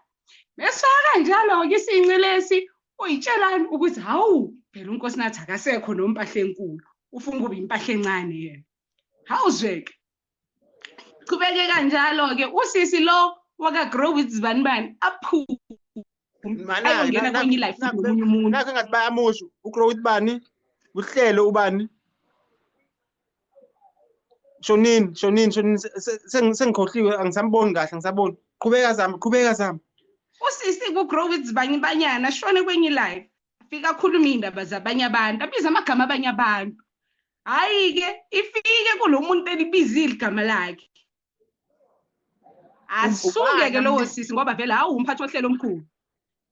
besifaka njalo ke isinqe lesi uyitshelani ukuthi hawu phela uNkosinathi akasekho nompahla enkulu ufuna kube impahla encane yena hawuzweke kubeke kanjalo ke usisi lo waka grow with zibanibani aphu ayongena kwenye life nomunye umuntu nakho ngathi bayamusho ugrow with bani uhlelo ubani Shonini sengikhohliwe angisamboni kahle ngisaboni qhubeka zama usisi ku grow with zibanyibanyana shone kwenye life afika akhuluma indaba zabanye abantu abiza amagama abanye abantu hayi ke ifike kulomuntu elibizile igama lakhe asuke ke lowo sisi ngoba vele hawu umphathi wohlelo omkhulu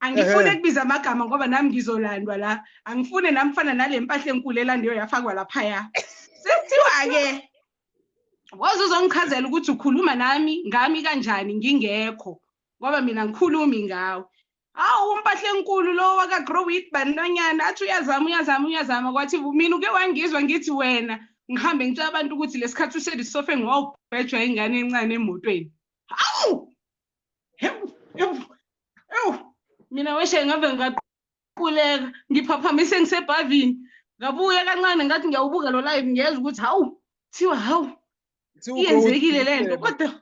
angifune kubiza amagama ngoba nami ngizolandwa la angifune namfana nale mpahla enkulu elandiyo yafakwa lapha ya sithiwa ke wazozongichazela ukuthi ukhuluma ngami kanjani ngingekho ngoba mina ngikhulumi ngawe hawu umpahla enkulu lo waka grow with bantonyana athi uyazama kwathi mina uke wangizwa ngithi wena ngihambe ngitshela abantu ukuthi lesikhathi useli sofe ngawubhejwa ingane encane emotweni hawu mina weshe ngave ngaquleka ngiphaphamise ngisebhavini ngabuya kancane ngathi ngiyawubuka lo live ngiyezwa ukuthi hawu thiwa hawu iyenzekile lento kodwa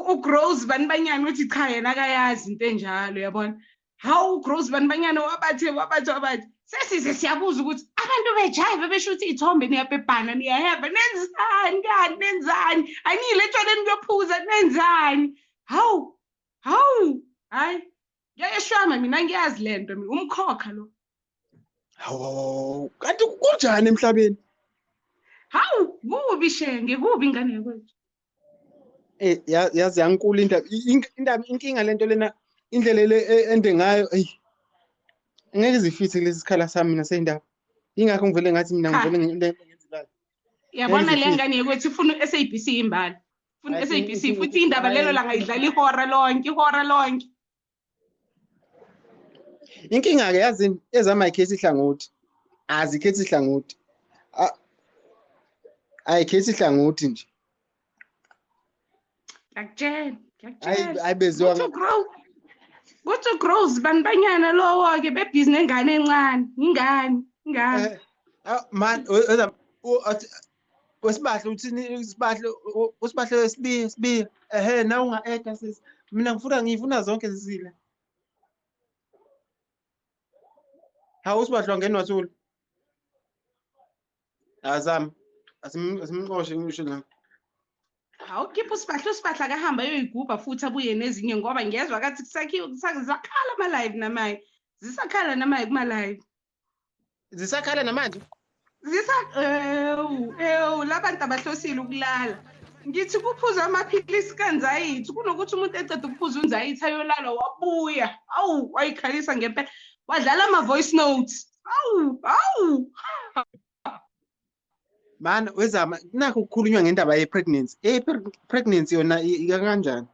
uGrows banibanyana uthi cha yena akayazi into enjalo yabona hawu uGrows banibanyana wabathi sesize siyabuza ukuthi abantu bejive beshuthi izithombe niyabhebhana niyaheva nenzani ayinilethweleni kuyophuza nenzani hawu hayi ngiyashwama mina ngiyazi lento umkhokha lo hawu kanti kunjani emhlabeni hawu kubi shenge kubi ingane yakwethu yazi yankulu indaba inkinga lento lena indlela le ende ngayo ngeke zifithi lesi sikhala sami mina seyindaba ingakho ngivele ngathi mina ngivele ngenzelayo yabona le ngane yakwethu ufuna SABC imbali ufuna SABC futhi indaba lelo la ngayidlala ihora lonke inkinga ke yazini ezama ikhethi ihlangothi azikhethi ihlangothi ayikhethi ihlangothi nje akutshela Ayibeziwa Kuthi grows banibanyana lowo-ke bebhizi nengane encane. Ingane. Man, wesibahlo uthini isibahlo usibahlo wesibiya. Na unga-eda sis. Mina ngifuna zonke zisile. Hawu usibahlo ngene wathula. Azami. Asimxoshe ngisho la. Hawu khipha usibahla akahamba ayoyigubha futhi abuye nezinye ngoba ngezwe kathi kusakhiwe zakhala ama-live namaye. Zisakhala namaye kuma-live. Zisakhala namanje? Labantu abahlosile ukulala. Ngithi kuphuza amaphilisi kanzayithi kunokuthi umuntu ecede ukuphuza unzayithi ayolala wabuya. Awu wayikhalisa ngempela. Wadlala ama-voice notes. Awu. Man, wezama nakho ukukhulunywa ngendaba ye-pregnancy. Pregnancy yona kanjani?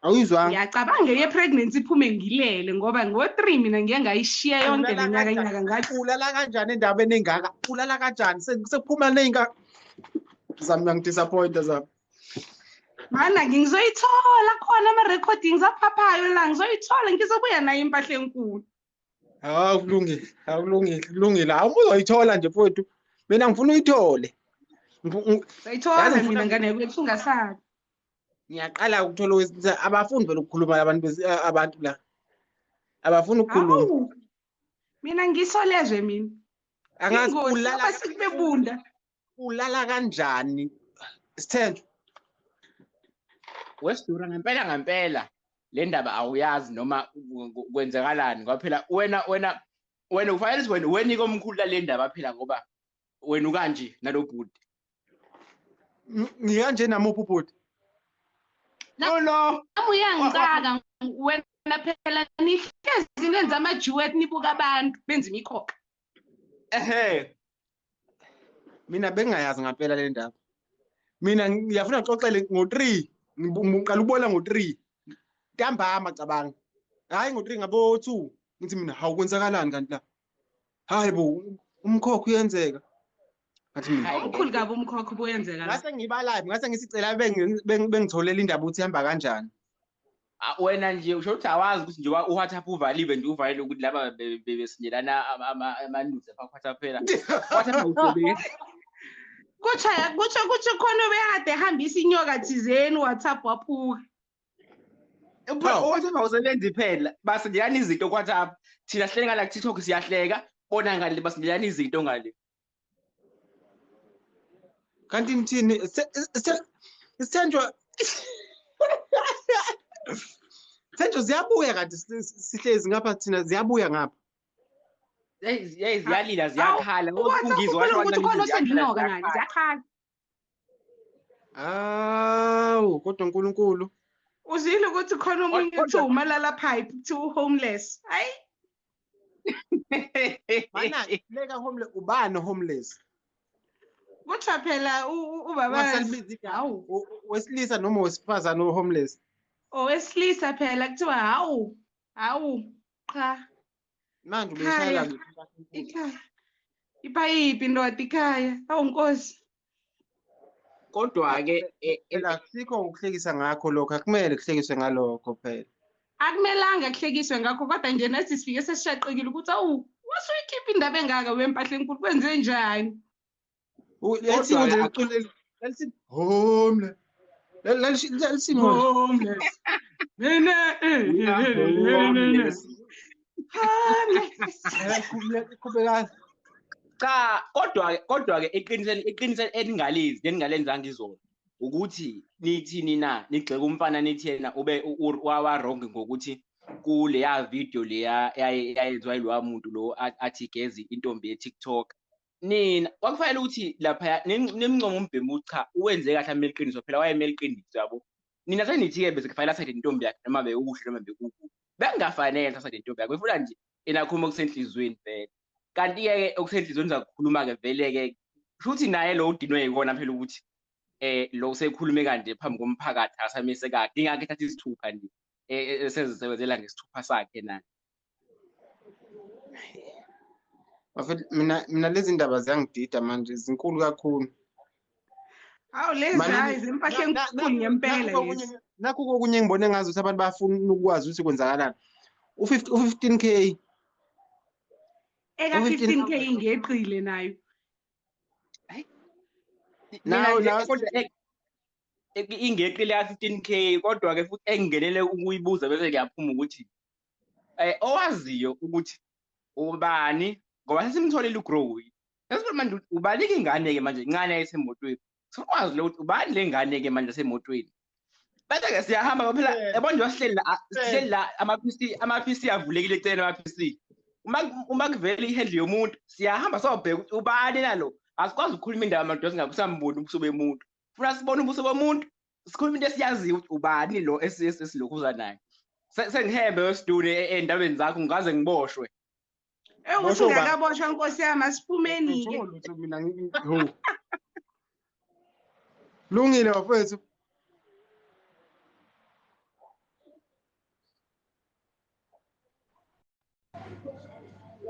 Awuyizwanga? Ngiyacabanga ye-pregnancy iphume ngilele ngoba ngo-3 mina ngike ngayishiya yonke le nyaka ngathi. Ulala kanjani endabeni engaka? Ulala kanjani? Sekuphuma ney'ngaka. Zami ngangidisappointa zami. Mana ngizoyithola khona ama-recordings aphaphayo la ngizoyithola ngizobuya nayo impahla enkulu. Kulungile. Awuzoyithola nje mfowethu. Mina ngifuna uyithole. Sayithola mina ngane yakwethu ungasabi. Ngiyaqala ukuthola ukuthi abafundi vele ukukhuluma abantu la. Abafuna ukukhuluma. Mina ngisolezwe mina. Angazi ulala sikubebunda. Ulala kanjani? Sithenjwa. Wesidura ngempela le ndaba awuyazi noma kwenzakalani ngoba phela wena kufanele ukuthi wena ikomkhulu le ndaba phela ngoba wena ukanje nalobhuti. Ngikanje namuphi ubhuti? No. Uyangicaka wena phela nihlezi nenza ama-duet nibuka abantu benza imikhokha. Mina bengingayazi ngempela le ndaba. Mina ngiyafuna ngixoxele ngo-3. Ngiqala ukubona ngo-3. Ntambama cabanga. Hayi ngo-3 ngabo-2. Ngithi mina hawu kwenzakalani kanti la? Hayi bo umkhokha uyenzeka. Ngathi mina omkhulu kabi umkhokha ubuyenzeka la. Ngase ngiba live, ngase ngisicela bengitholela indaba ukuthi ihamba kanjani. Wena nje usho ukuthi awazi ukuthi nje uWhatsApp uvaliwe nje uvalile ukuthi laba besingelana ama-news apha WhatsApp phela. WhatsApp awusebenzi. Kutsho khona obekade ehambisa inyoka thizeni WhatsApp waphuka. WhatsApp awusebenzi phela. Basindelana izinto ku-WhatsApp. Thina sihleli ngala ku-TikTok siyahleka. Bona ngale basindelana izinto ngale. Kanti ngithini? Sithenjwa. Sithenjwa ziyabuya kanti sihlezi ngapha thina ziyabuya ngapha. Ziyalila ziyakhala ungizwa ukuthi khona osendinoka nani ziyakhala. Awu kodwa uNkulunkulu uzile ukuthi khona omunye uthi umalala pipe to homeless. Hayi mana leka homeless ubani homeless? Kuthiwa phela ubaba wesilisa noma wesifazane o-homeless. Owesilisa phela kuthiwa hawu cha. Manje ubeshayela ikhaya. Ipayipi ndoda ikhaya. Hawu Nkosi. Kodwa-ke phela sikho ukuhlekisa ngakho lokho akumele kuhlekiswe ngalokho phela. Akumelanga kuhlekiswe ngakho kodwa nje nathi sifike sesishaqekile ukuthi awu wasuyikhipha indaba engaka wempahla enkulu kwenze njani? Let's see homeless. Let's see homeless. Cha kodwa-ke iqiniselo eningalenzanga izona ukuthi nithini na nigxeka umfana nithi yena ube waronke ngokuthi kuleya video leya yayenziwa yilowa muntu lo athi gezi intombi ye-TikTok. Nina kwakufanele ukuthi lapha nimncoma umbhemu cha uwenze kahle amele iqiniso phela wayemele iqiniso yabo. Nina senithi-ke bese kufanele asayide intombi yakhe noma bekuhle noma bekukubi. Bekungafanele asayide intombi yakhe befuna nje enakhuluma okusenhlizweni vele. Kanti-ke okusenhlizweni zakukhuluma-ke vele-ke shuthi naye lo udinwe yikona phela ukuthi lo sekhulume kanje phambi komphakathi asamise kade ingakho ethatha isithupha nje esezisebenzela ngesithupha sakhe naye. Mina lezi ndaba ziyangidida manje zinkulu kakhulu. Awu lezi hayi zempahleni enkulu ngempela lezi. Nakho kokunye engibone ngazo ukuthi abantu bafuna ukwazi ukuthi kwenzakalani. U15K. Eka 15K ngeqile nayo. Now kodwa ingeqile ya 15K kodwa ke futhi engingenele ukuyibuza bese ngiyaphuma ukuthi owaziyo ukuthi ubani ngoba sesimtholile ugrow. Bese manje ubani ke ingane ke manje incane ayisemotweni. Sikwazi lo ukuthi ubani le ngane ke manje asemotweni. Bese ke siyahamba phela yabona nje sihleli la ama-PC avulekile eceleni ama-PC. Uma kuvela ihandle yomuntu siyahamba sobheka ukuthi ubani nalo. Asikwazi ukukhuluma indaba amadodana singakusamboni ubuso bemuntu. Funa sibone ubuso bomuntu sikhuluma into esiyaziyo ukuthi ubani lo esilokhuza naye. Sengihembe wesidune endabeni zakho ngaze ngiboshwe. Usungakaboshwa Nkosi yami asiphumeni ke. Mina lungile bafethu.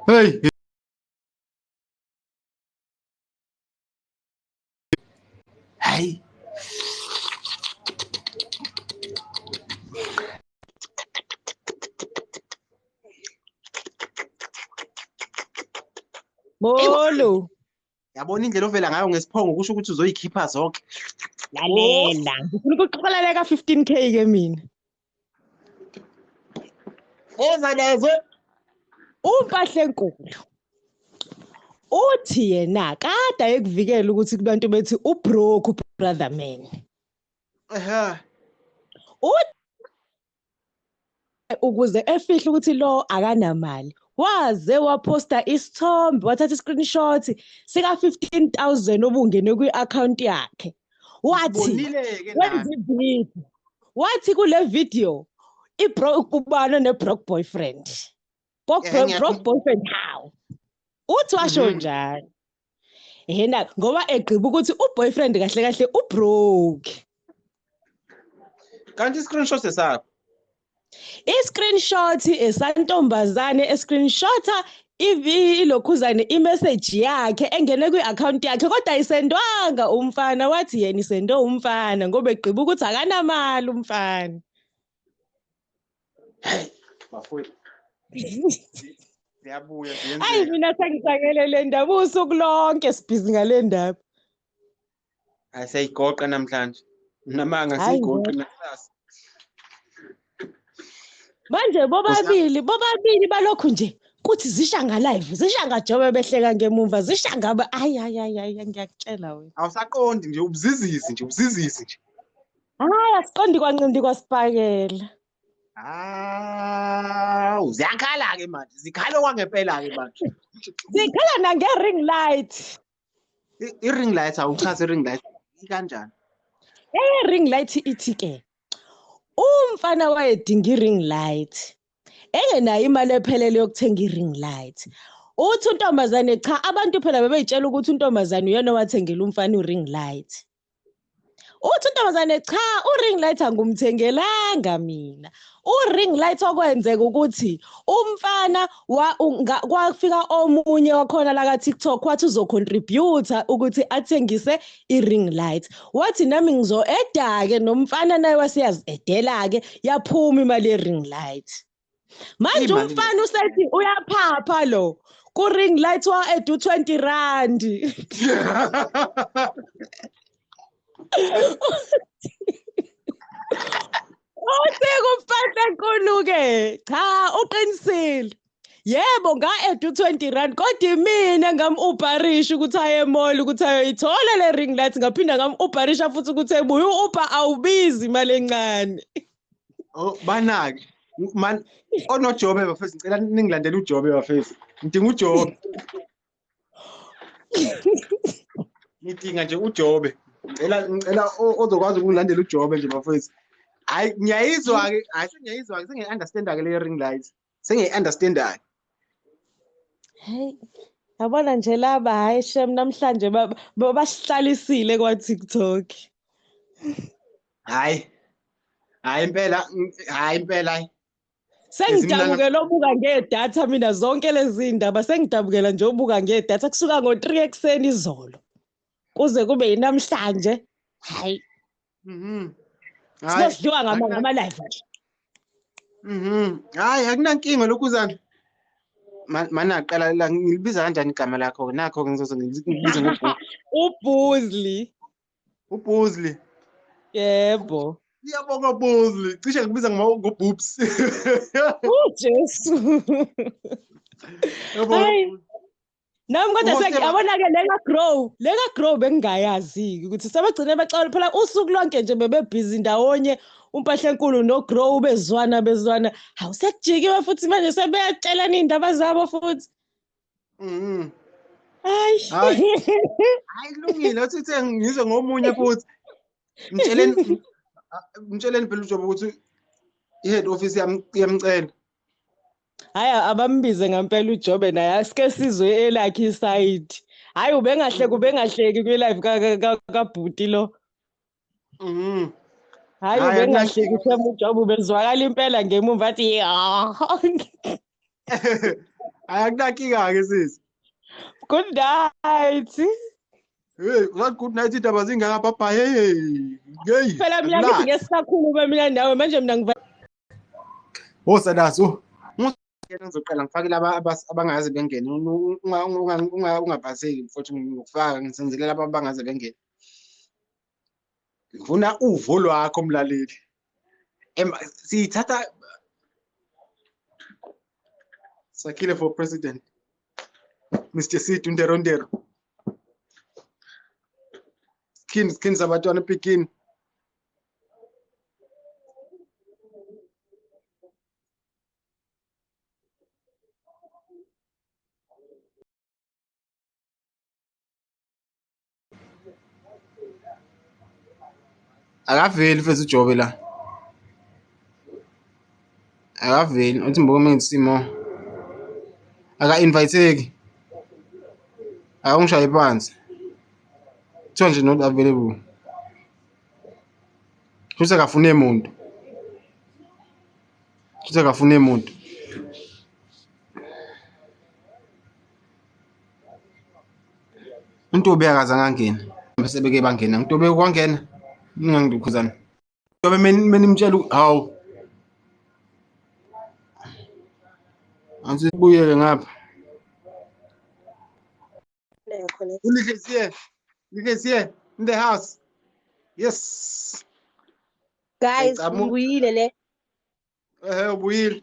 Hey. Hey. Mjolo. Yabona indlela ovela ngayo ngesiphongo kusho ukuthi uzoyikhipha zonke. Lalela. Ngifuna ukuqoqelela ka 15K ke mina. Eza lezo. Umpahle enkulu. Uthi yena kade ayekuvikela ukuthi kubantu bethi ubroke brother man. Ukuze efihle ukuthi lo akanamali. Waze waposta isithombe wathatha i-screenshot sika 15,000 obungene kwi-account yakhe. Wathi wenza video. Wathi kule video ubana ne-broke boyfriend. Broke boyfriend how? Uthi washo njalo. Yena ngoba egqiba ukuthi uboyfriend kahle kahle ubroke. Kanti i-screenshot esapho? I-screenshot esantombazane e-screenshota ilokhuzane i-message yakhe engene kwi-account yakhe kodwa ayisendwanga umfana wathi yena isendo umfana ngoba egqiba ukuthi akanamali umfana. Bafowethu. Siyabuya Hayi mina sengizakele le ndaba usuku lonke sibhizi ngale ndaba. Ayiseyigoqa namhlanje. Namanga siyigoqa nakusasa. Manje bobabili balokhu nje kuthi zishanga live zishanga jobe behleka ngemuva zishanga ayi ngiyakutshela wena. Awusaqondi nje ubuzizisi nje. Hayi asiqondi kwancindi kwasipakela. Ziyakhala ke manje. Zikhala kwangempela ke manje. Zikhala nange-ring light. I-ring light awuchaze i-ring light ikanjani? Ring light ithi ke umfana wayedinga i-ring light. Engenayo imali ephelele yokuthenga i-ring light. Uthi untombazane cha abantu phela bebeyitshela ukuthi untombazane uyena wathengela umfana i-ring light. Uthi untombazane cha u-ring light angumthengelanga mina. U-ring light okwenzeka ukuthi umfana kwafika omunye wakhona la ka-TikTok wathi uzocontribute ukuthi athengise i-ring light. Wathi nami ngizo-eda-ke nomfana naye wasiyazi-edela-ke yaphuma imali ye-ring light. Manje umfana usethi uyaphapha lo ku-ring light wa-edu 20 rand. Usekumfahla enkulu-ke cha uqinisile. Yebo nga-edu 20 rand kodwa mina ngam-uberisha ukuthi aye emall ukuthi ayoyithola le ring light ngaphinda ngam-uberisha futhi ukuthi ebuye u-Uber awubizi imali encane. Oh banake man onojobe bafethu ngicela ningilandele uJobe bafethu. Ngidinga uJobe. Ngidinga nje uJobe. Ngicela ozokwazi ukungilandela uJobe nje bafethu. Hayi ngiyayizwa ke, sengiyayizwa ke, sengiyi-understand ke le ring light. Sengiyi-understand ke. Hey, yabona nje laba hayi shem namhlanje basihlalisile kwa TikTok. Hayi impela Sengidabukela obuka ngedatha mina zonke lezi ndaba sengidabukela nje obuka ngedatha kusuka ngo3 ekseni izolo kuze kube yinamhlanje Hayi. Hayi. Sidliwa ngama-live. Hayi akunankinga lokhuzana. Mana aqala la ngilibiza kanjani igama lakho? Nakho ngizoze ngilibize ngebhuku. Ubuzli. Ubuzli. Yebo. Ngiyabonga Buzli. Cishe ngibiza ngoboobs. Jesu. Hayi. Nami kodwa yabona-ke lenga-grow bengingayazi-ke ukuthi sebegcine baxawula phela usuku lonke nje bebebhizi ndawonye umpahlankulu no-grow bezwana. Hawu sekujikiwe futhi manje sebeyatshelana iy'ndaba zabo futhi. Hayi. Hayi kulungile uthi ngizwe ngomunye futhi. Mtsheleni phela uJobe ukuthi i-head office yamcela. Hayi abambize ngampela uJobe naye asike sizwe elakhe iside. Hayi ubengahleki kwi-live kabhuti lo. Hayi ubengahleki Themba uJobe ubezwakala impela ngemuva athi Hayi akunankinga-ke sisi. Good night. Hey, what good night indaba zingakapapa. Hey. Phela mina ngithi ngesisakhulu mina nawe manje mina Sadaso. Ngizoqala ngifake laba abangaze bengene ungabhazeki mfowethu ngokufaka ngisenzele laba abangaze bengene. Ngifuna uvo lwakho mlaleli. Sithatha Sakhile for president. Mr. Situ Nderondero. Skin sabatwana picking. Akaveli mfethu uJobe la. Akaveli uthi mboka mengithi simo. Aka-inviteki. Akungishaye phansi. Kuthiwa nje not available. Futhi akafune umuntu. Untobe akazange angene. Bese beke bangena. Untobe kwangena. Ningangidukhuzana. Untobe menimtshela hawu. Ansibuyeke ngapha. Lihle siye in the house. Yes. Guys, ngibuyile ne. Ubuyile.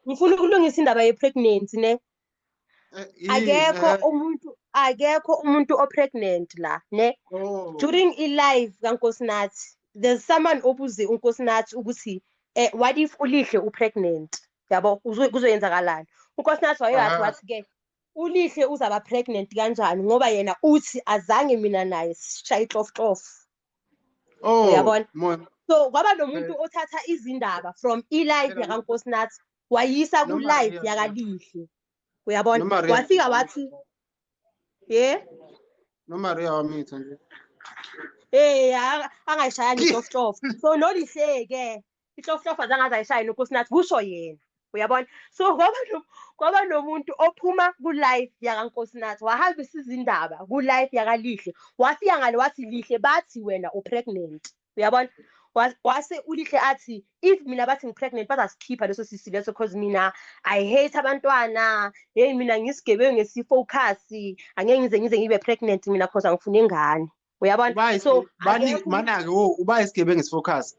Ngifuna ukulungisa indaba ye-pregnancy ne. Akekho umuntu o-pregnant la ne. During i-live kaNkosinathi, there's someone obuze uNkosinathi ukuthi what if uLihle u-pregnant? Yabo kuzoyenzakalani? uNkosinathi wathi-ke uLihle uzaba pregnant kanjani ngoba yena uthi azange mina naye sishaye ixofu. Uyabona? So kwaba nomuntu othatha izindaba from i-live yakaNkosinathi wayisa ku-live yakaLihle. Uyabona? Wafika wathi no Maria wamitha nje. Angayishayani ixofu. So noLihle-ke ixofu azange ayishayane uNkosinathi kusho yena. Uyabona? So kwaba nomuntu ophuma ku-live yakaNkosinathi wahambisa izindaba ku-live yakalihle wafika ngale wathi Lihle bathi wena u-pregnant. Uyabona? Wase uLihle athi if mina bathi ngi-pregnant bazasikhipha leso sisi leso because mina I hate abantwana. Hey mina ngisigebengu ngesifocus angeke ngize ngibe pregnant mina because angifune ingane. Uyabona? So mana-ke uba isigebengu ngesifocus.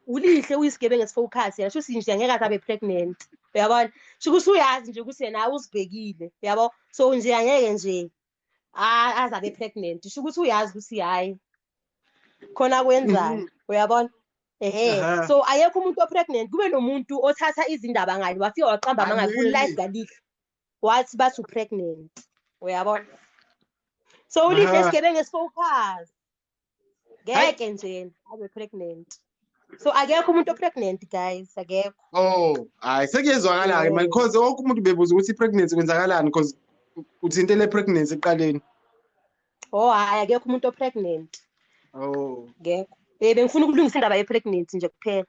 uLihle uyisigebengu ngesifocus yena sho nje angeke azabe pregnant. Uyabona? Shukuthi uyazi nje ukuthi yena uzibhekile. Uyabo? So nje angeke nje azabe pregnant. Shukuthi uyazi ukuthi hayi khona kwenzani. Uyabona? So ayekho umuntu o-pregnant kube nomuntu othatha izindaba ngale wafika waqamba amanga ku-live kaLihle wathi bathi u-pregnant. Uyabona? So uLihle esigebengu ngesifocus ngeke nje abe pregnant. So akekho umuntu o-pregnant guys, akekho. Hayi sekuyezwakala-ke man because wonke umuntu bebuza ukuthi i-pregnancy kwenzakalani because uthintele pregnancy eqaleni. Hayi akekho umuntu o-pregnant. Ngekho. Bengifuna ukulungisa indaba ye-pregnancy nje kuphela.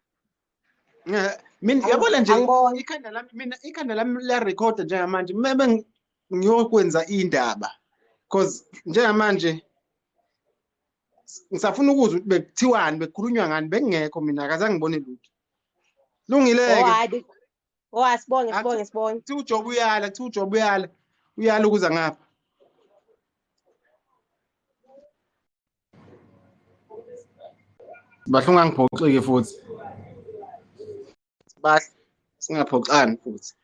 Mina yabona nje ikhanda lami liyarekhoda njengamanje mebe ngiyokwenza indaba because njengamanje ngisafuna ukuzwa ukuthi bekuthiwani bekukhulunywa ngani bekungekho mina akazange ngibone lutho. Lungileke. Sibonge. Kuthiwa uJob uyala ukuza ngapha. Bahle ungangiphoxeki futhi. Bahle singaphoxani futhi.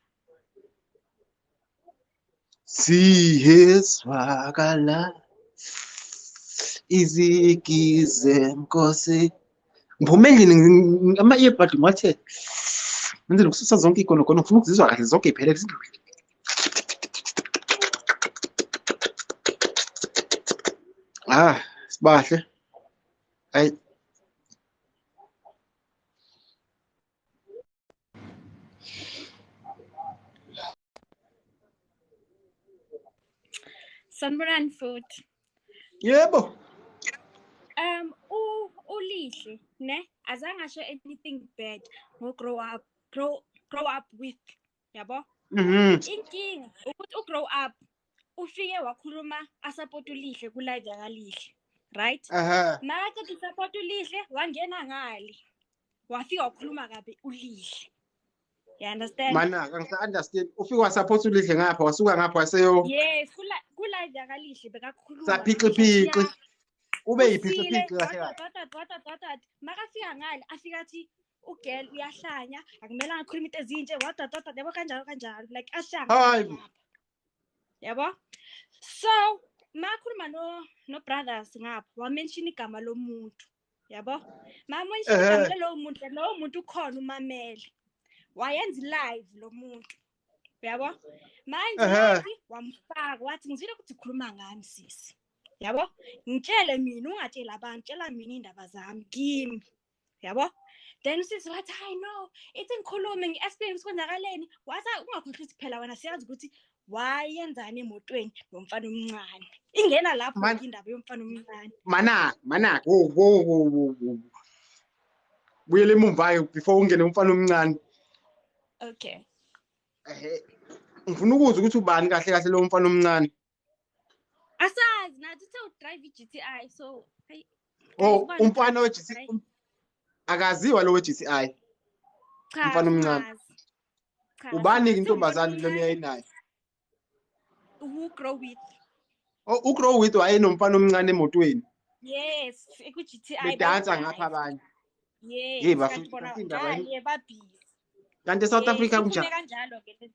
Siyezwakala izigize Nkosi. Ngiphume endlini ama-earbud ngwathe. Ngenzela ukususa zonke igonogono ngifuna ukuzizwa kahle zonke iphelele. Sibahle. Hayi. Sanibonani futhi. Yebo. Ulihle ne azange asho anything bad ngo grow up with yabo. Inkinga ukuthi grow up ufike wakhuluma asupport ulihle ku live yakalihle, right? Maka support ulihle wangena ngale wafika wakhuluma kabi ulihle. You understand? Mana understand ufike wa support ulihle ngapha wasuka ngapha waseyo. Yes, ku live yakalihle bekakhuluma. Saphiqiphiqi. Ube yiphiqiphiqi kahle kahle. Makafika ngale afika athi ugirl uyahlanya akumelanga akhuluma into ezinje yabo kanjalo like ashanga. Yabo? So makhuluma no brothers ngapha wa mention igama lomuntu. Yabo? Ma mention igama lo muntu ukhona umamele. Wayenza live lo muntu. Yabo? Manje live wamfaka wathi ngizile ukuthi ukhuluma ngami sisi. Yabo? Ngitshele mina ungatshela abantu, tshela mina indaba zami kimi. Yabo? Then sisi wathi I know, ithi ngikhulume ngi-explain ukwenzakaleni. Wathi ungakhohlwa ukuthi phela wena siyazi ukuthi wayenzani emotweni nomfana omncane. Ingena lapho indaba yomfana omncane. Mana buyele emumva before ungene umfana omncane. Okay. Ngifuna ukuzwa ukuthi ubani kahle lo mfana omncane. Asazi nathi drive i-GTI so umfana we-GTI akaziwa lo we-GTI. Umfana omncane. Ubani intombazane lona yayinayo? Grow with. Ugrow with wayenomfana omncane emotweni. Yes, ku-GTI bedansa ngapha abanye. Yes, babhizi. Kanti South Africa kunjani? Kanjalo ke.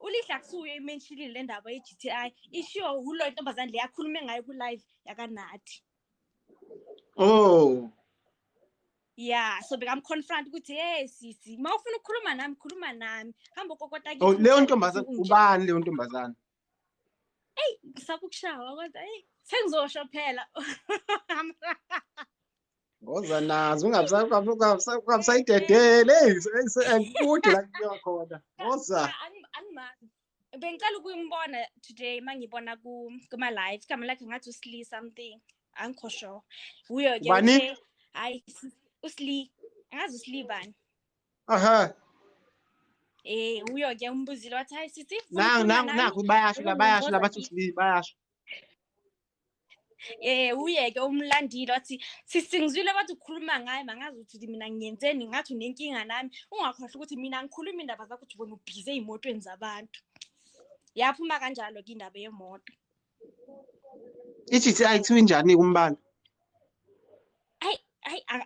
Ulihle akusuye imentionile le ndaba ye-GTI. Isho ulo intombazane le yakhulume ngayo ku live yakanathi. Yeah, so bekamconfront ukuthi hey sisi, mawufuna ukukhuluma nami. Hamba ukokota kithi. Leyo ntombazane ubani leyo ntombazane? Hey, ngisakukushawa kodwa sengizosho phela. Ngoza nazo ungabusayidedele kude la kuyiwa khona. Ngoza. Angimazi. Bengicela ukuyimbona today mangibona kuma live igama lakhe ngathi usli something angikhosho uyo ke uthe hayi usli angazi usli bani uyo ke umbuzile wathi hayi sithi naku bayasho labathi usli bayasho uye ke umlandile wathi sisingizwile bathi ukukhuluma ngaye mangazi ukuthi mina ngiyenzeni ngathi unenkinga nami ungakhohlwa ukuthi mina ngikhuluma indaba zakho ukuthi bona ubhize emotweni zabantu. Yaphuma kanjalo ke indaba yemoto. I-GTI kuthiwa injani kumbala? Hayi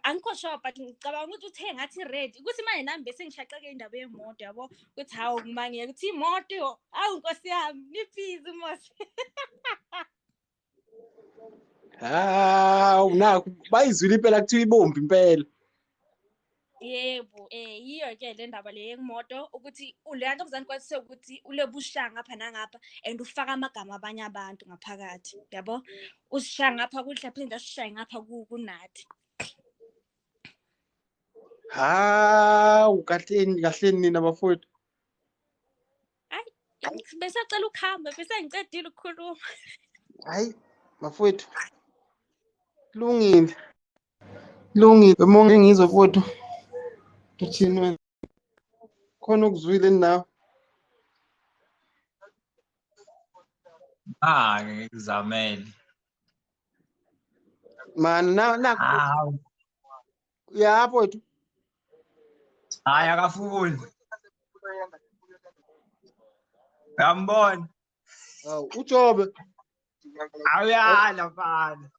angikho but ngicabanga ukuthi uthe ngathi red ukuthi manje nami bese ngishaqeke indaba yemoto yabo ukuthi hawo ngimangeke ukuthi imoto awu Nkosi yami niphize mos. Naku bayizwile impela kuthiwa ibombi impela. Yebo, yiyo ke le ndaba le yemoto ukuthi uleyanto kuzani kwathiwe ukuthi ulebushanga ngapha nangapha and ufaka amagama abanye abantu ngaphakathi, yabo? Usishaya ngapha kuhle phinde asishaye ngapha kunathi. Kahleni nina bafowethu. Hayi, besacela ukuhamba, bese ngicedile ukukhuluma. Hayi, bafowethu. Lungile. Monke ngizwe mfowethu. Uthini wena? Khona ukuzwile nawe? Ngikuzamele. Man, nakho Hawu, uyapho wethu. hayi akafuni. Uyambona? Ujobe. Awuyala mfana.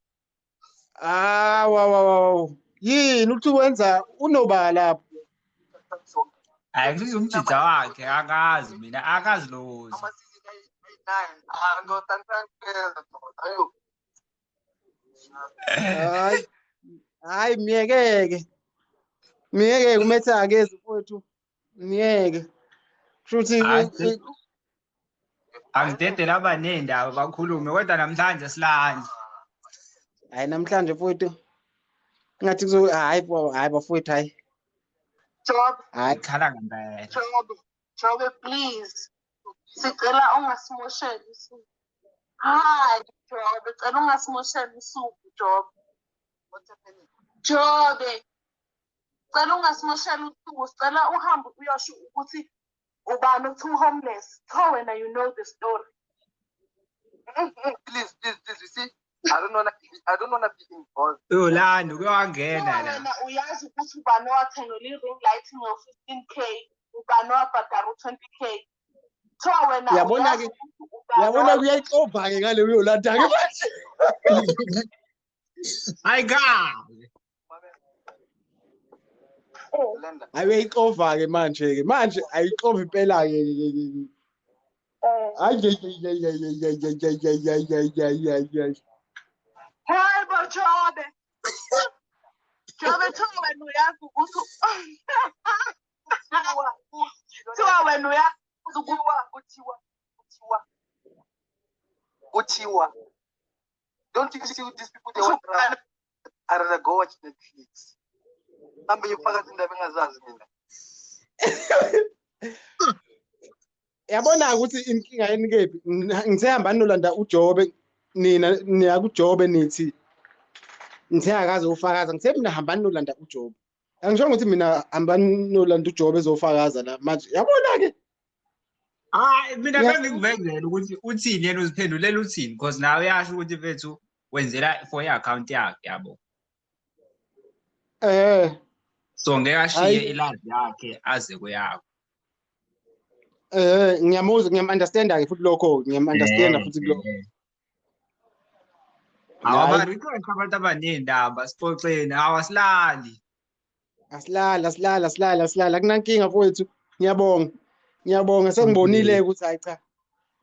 Wow. Yini uthi wenza unobala lapho? Hayi ngithi umjija wakhe akazi mina akazi lozi. Hayi miyekeke umethe akezi mfowethu. Miyeke. Futhi Angidede laba nendaba bakhulume kodwa namhlanje silanje. Hayi namhlanje mfowethu. Ngathi hayi bafowethu hayi. Hayi khala ngempela. Jobe please. Sicela ungasimosheli isuku. Hayi Jobe, cela ungasimosheli isuku Jobe. Jobe. Cela ungasimosheli isuku, sicela uhambe uyosho ukuthi ubani uthi homeless. So wena you know the story. Please, you see, I don't wanna be involved. Yolanda kuyawangena la. Wena uyazi ukuthi ubani wathenga i-ring light ngo-15K, ubani wabhadara u-20K. So wena Yabona-ke kuyayixova-ke ngale uyolanda-ke manje. Hayi kahle. Hayi uyayixova-ke manje ayixova impela-ke. Hayi. Hayi bo Jobe. Jobe thiwa wena uyazi ukuthi thiwa wena uyazi kuthiwa. Don't you see these people they want to I'd rather go watch Netflix. Manje yifaka indaba engazazi mina. Yabona ukuthi inkinga yeni kephi ngisehamba nolanda uJobe nina niyakuJobe nithi ngithengakaze ufakaza ngithe mina hamba nolanda uJobe angisho ukuthi mina hamba nolanda uJobe ezofakaza la manje yabona ke hayi mina bengivezela ukuthi uthini yena uziphendulela uthini because nawe uyasho ukuthi mfethu wenzela for i-account yakhe yabo so ngeke ashiye ilazi yakhe aze kuyakho ngiyam-understanda-ke futhi lokho ngiyam-understanda futhi lokho awaba-request abantu abaney'ndaba sixoxeni awasilali asilala akunankinga mfowethu ngiyabonga sengibonile ukuthi hayi cha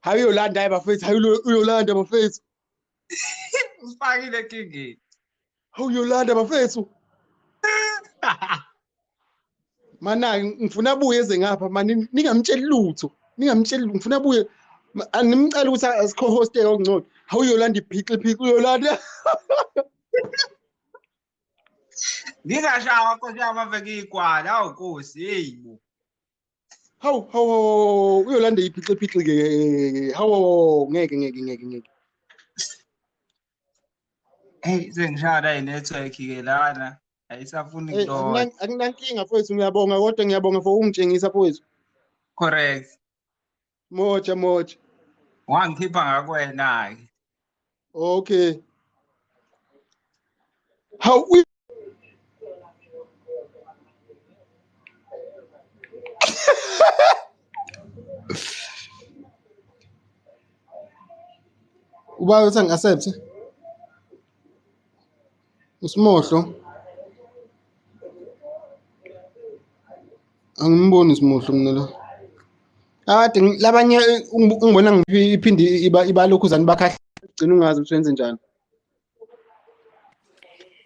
hayi uyolanda hayi bafethu hayi uyolanda bafethu usifakile enkingeni uyolanda bafethu mana ngifuna abuye eze ngapha mani ningamtsheli lutho ngifuna abuye animcela ukuthi asikho-hoste okungcono hawu uyolanda iphixi uyolanda ngingashawa nkosi yami aveke iy'kwala hawu nkosi heyi bo hawu uyolanda iphixi-ke hawu ngeke hey sengishaya i-network-ke lana ayisafuni kuloya akunankinga mfowethu ngiyabonga kodwa ngiyabonga for ungitshengisa mfowethu correct moja wangikhipha ngakwena-ke okay hawu ubawe uthi angi-accept uSimohlo angimboni uSimohlo mina lo ade labanye ungibona ngiphinde ibalokhuzana bakhahla ugcina ungazi ukuthi wenze njani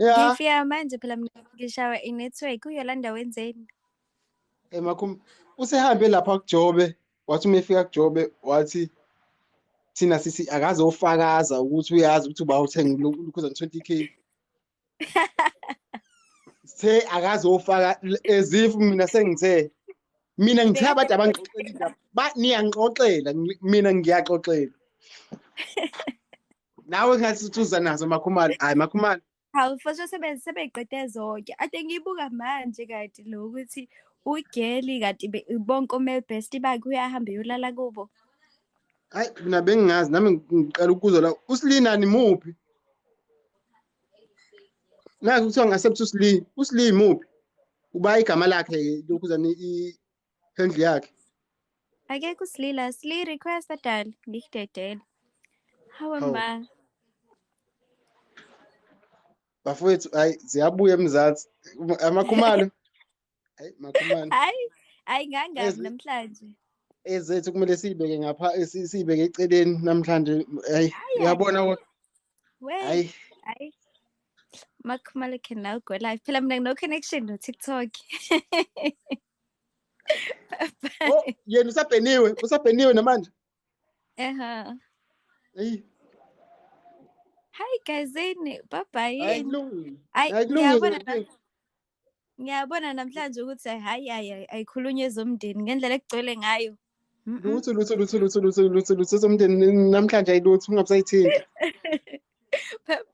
ngifika manje phela ngishawa i-network uyolanda wenzeni makhumi usehambe lapha kuJobe wathi uma efika kuJobe wathi thina sisi akaze ufakaza ukuthi uyazi ukuthi uba uthenga lokhuzana 20K se akaze ufaka ezif mina sengithe mina ngithe abantu abangixoxela indaba niyangixoxela mina ngiyaxoxela nawe ngathi uthuza nazo makhumalo hayi makhumalo hawu fosho sebeyiqede zonke ade ngiyibuka manje kade lokuthi ugeli kade bonke omebest bakhe uyahamba uyolala kubo hayi mina bengingazi nami ngiqala ukuzwa la usilinani muphi naku kuthiwa ngi-accept usli muphi uba igama lakhe lokhuzana i-handle yakhe Akekho usilila sli request adala ngikudedele. Hawe hawu ma. bafowethu hayi ziyabuya emzansi amakhumalo hayi makhumalo Hayi ngangabi namhlanje. ezethu kumele siyibeke ngapha siyibeke eceleni namhlanje hayi uyabona hayi Hayi. Makhumalo can now go live. Phela mina no connection no TikTok. oh yena usabheniwe namanje Hi hey guys, bye bye. hayi kulungile Hayi kulungile ngiyabona namhlanje ukuthi hayi ayikhulunywe zomndeni ngendlela egcwele ngayo. lutho somndeni namhlanje ayilutho ungabusayithinti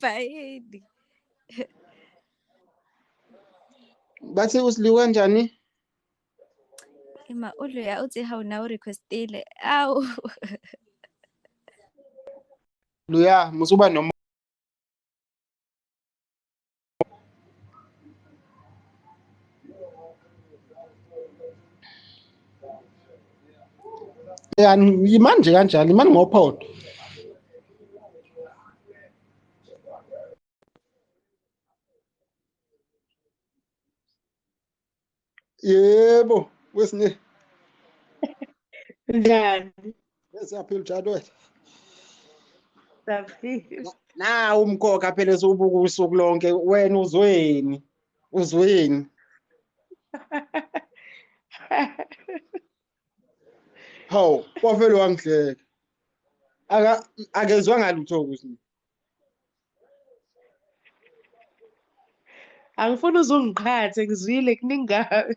Bye bye. bathi usiliwa kanjani Ima uloya uthi hawu nawe requestile. Awu. luya musuba noma yani imanje kanjani imani ngophondo yebo wesine Njani? siyaphila njalo wena Saphila. nawu umkhokha phela sobuka usuku lonke wena uzweni hawu kwavele wangihleka akezwa ngalutho kusini Angifuni uzungiqhathe ngizwile kuningabe.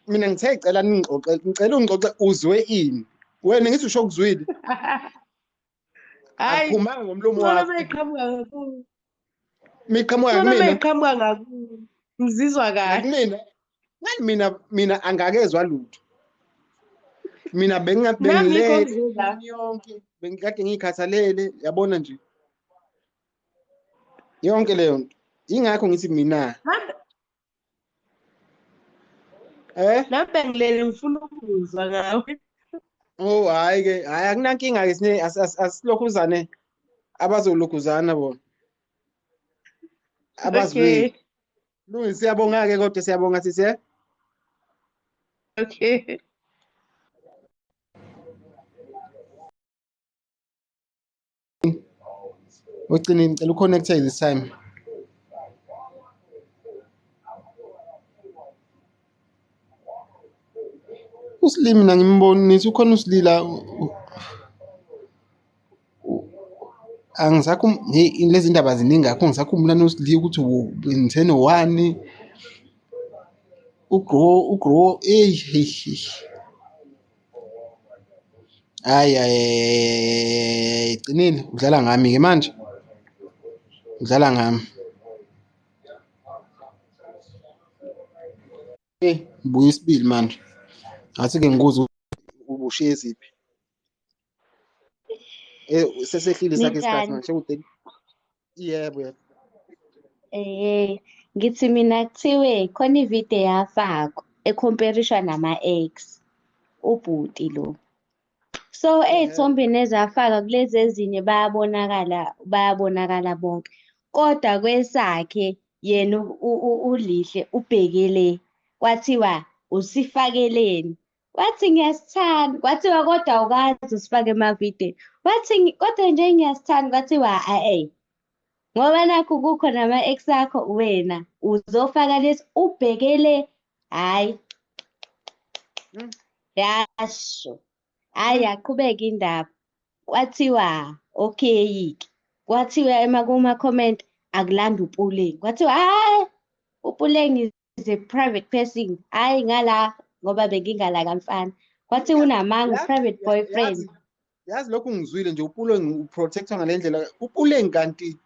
mina ngithe ngicela ngicela ungixoxe uzwe ini wena ngithi usho kuzwile Hayi, akuphumanga ngomlomo ngcono wakho mayiqhamuka kakhulu. miqhamuka Ngcono kumina mayiqhamuka kakhulu. Ngizizwa kahle. nakumina ngani mina angakezwa lutho mina Nami yikho bengilele ngizizwa. imini yonke bengikade ngikhathalele yabona nje yonke leyo nto ingakho ngithi mina Nami bengilele ngifuna ukuzwa ngawe. oh hayi ke hayi akunankinga ke sine asilokhuzane abazolokhuzana bona abazweli Lungi siyabonga ke kodwa siyabonga sisi Okay. ugcine ngicela uconnecte this time uSlim mina ngimbonisa ukhona usilila angisakhum hey lezi ndaba ziningi akho ngisakhumbula nosilila ukuthi ngithene 1 ugrow hayi cinile udlala ngami ke manje udlala ngami buya isibili manje ngathi ke ngikuza ubushiye ziphi sesehlile sakhe isikhathi manje kude yebo Ngithi mina kuthiwe khona ividiyo yafakwa ekhomperishwa nama-ex ubhuti lo. So ey'thombeni ezafaka kulezi ezinye bayabonakala bonke. Kodwa kwesakhe yena uLihle ubhekele kwathiwa usifakeleni. Wathi ngiyasithanda kwathiwa kodwa awukazi usifake emavidiyweni. Wathi kodwa nje ngiyasithanda kwathiwa ngoba nakhu kukho nama-ex akho wena uzofaka lesi ubhekele hhayi yasho hhayi yaqhubeka indaba kwathiwa okay-ke kwathiwa kuma-comment akulanda uPuleng kwathiwa hhayi uPuleng is a private person hhayi ngala ngoba bengingala kamfana kwathiwa unamanga u-private boyfriend yazi lokhu ngizwile nje uPuleng uprotectwa ngale ndlela uPuleng kanti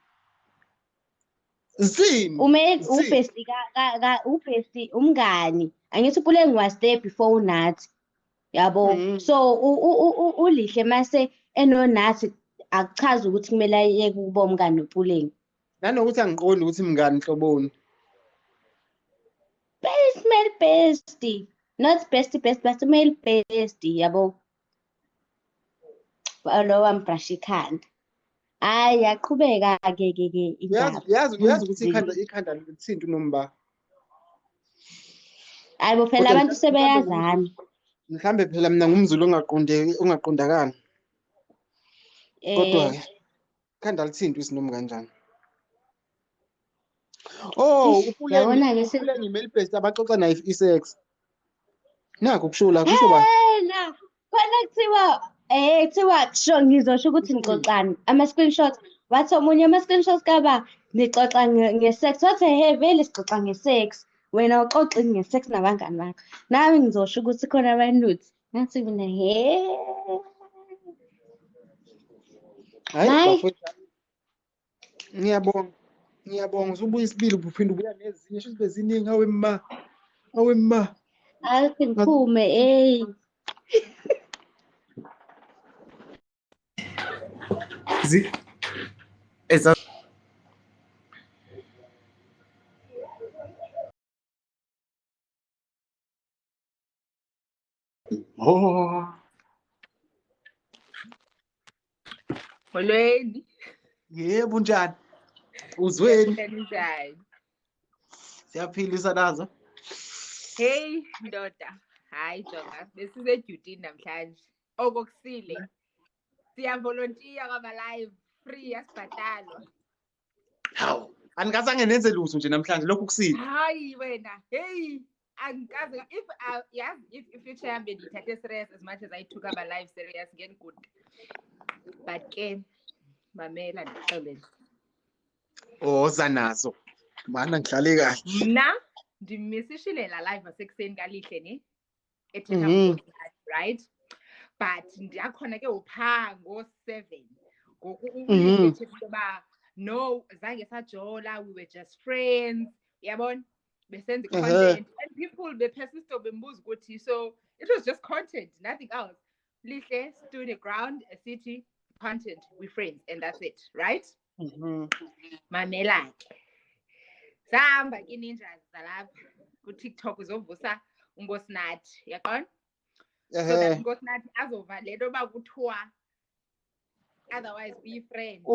zini ubhesti umngani angithi uPuleng was there before uNathi yabo so uLihle mase enoNathi akuchazi ukuthi kumele ayeke ukuba umngani noPuleng nanokuthi angiqondi ukuthi mngani hloboni. Male bestie. Not bestie, but male bestie, yabo. Lo wambrusha ikhanda. Hayi yaqhubeka-ke indaba. Yazi ukuthi ikhanda lithinta uNomba. Hayi bo phela abantu sebeyazana. Mhlambe phela mina ngumZulu ongaqondakala. Kodwa-ke ikhanda lithinta isiNomi kanjani? Oh, uPuleng male bestie abaxoxa naye isex. Nakho kusho la kusho ba? Na khona kuthiwa kusho ngizosho ukuthi nixoxani ama-screenshots wathi omunye ama-screenshots kaba nixoxa nge-sex wathi vele sixoxa nge-sex wena uxoxi nge-sex nabangani bakho nami ngizosho ukuthi khona abanuthi ngathi mina Hayi bafowethu ngiyabonga usubuya isibili uphinde ubuya nezinye sho sibe ziningi hawe ma athi ngiphume Molweni. Yebo njani? Uzweni? Njani? Siyaphilisa nazo. Hey ndoda, hayi jonga, besisedutini namhlanje. Okokusile. Siyavolontiya kwama-live free yasibhatalwa. Hawu, anikazange nenze lutho nje namhlanje lokhu kusile. Hayi wena, hey, angikaze if future yami ngithathe serious as much as I took our life serious again good. But ke mamela ndixelele. Oza nazo. Mana ngihlale kahle. Mna ndimisishile la live asekuseni kaLihle ne. Ethetha ngokwathi, right? But ndiyakhona ke upha ngo-7 ngoku uLihle ethethe ba no zange sajola, we were just friends, yabona besenza content and people persist bembuza ukuthi so it was just content, nothing else. Lihle stood a ground, a city, content, we friends and that's it, right? Mamela ke sahamba ke ninjas zalapha ku-TikTok uzovusa uNkosinathi, yaqona? So that Nkosinathi azova lento ba kuthiwa otherwise be friends.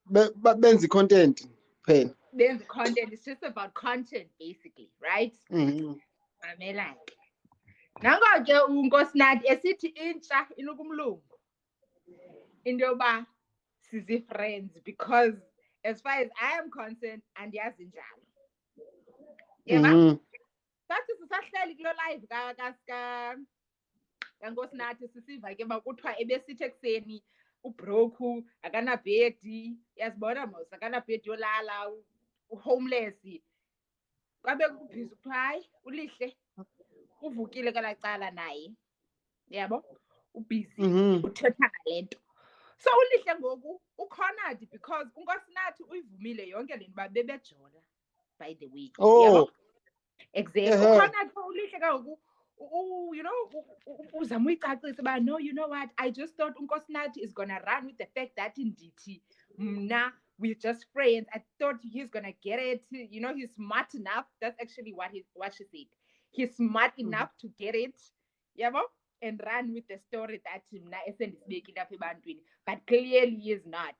Benzi content phela. Benzi content, it's just about content basically, right? Mamela ke nango ke uNkosinathi esithi intsha inukumlungu into yoba sizi friends because as far as I am concerned andiyazi njalo. Yeba? Sathi sisahleli kulo live kaNkosinathi sisiva ke bakuthiwa ebesithi ekuseni ubroke akanabhedi, yazibona mos akanabhedi yolala, homeless. Kwabe kubhizi kuthiwa hayi uLihle uvukile kalacala naye, yabo ubhizi uthetha ngalento. So uLihle ngoku ukhonadi because uNkosinathi uyivumile yonke lento babebejola by the way, yabo exactly ukhonadi uLihle ngoku you know uzama uyicacisa ba no, you know what, I just thought uNkosinathi is gonna run with the fact that ndithi mna we're just friends. I thought he's gonna get it, you know, he's smart enough. That's actually what she said. He's smart enough to get it, yabo, and run with the story that mna esendisibekile apha ebantwini, but clearly he is not.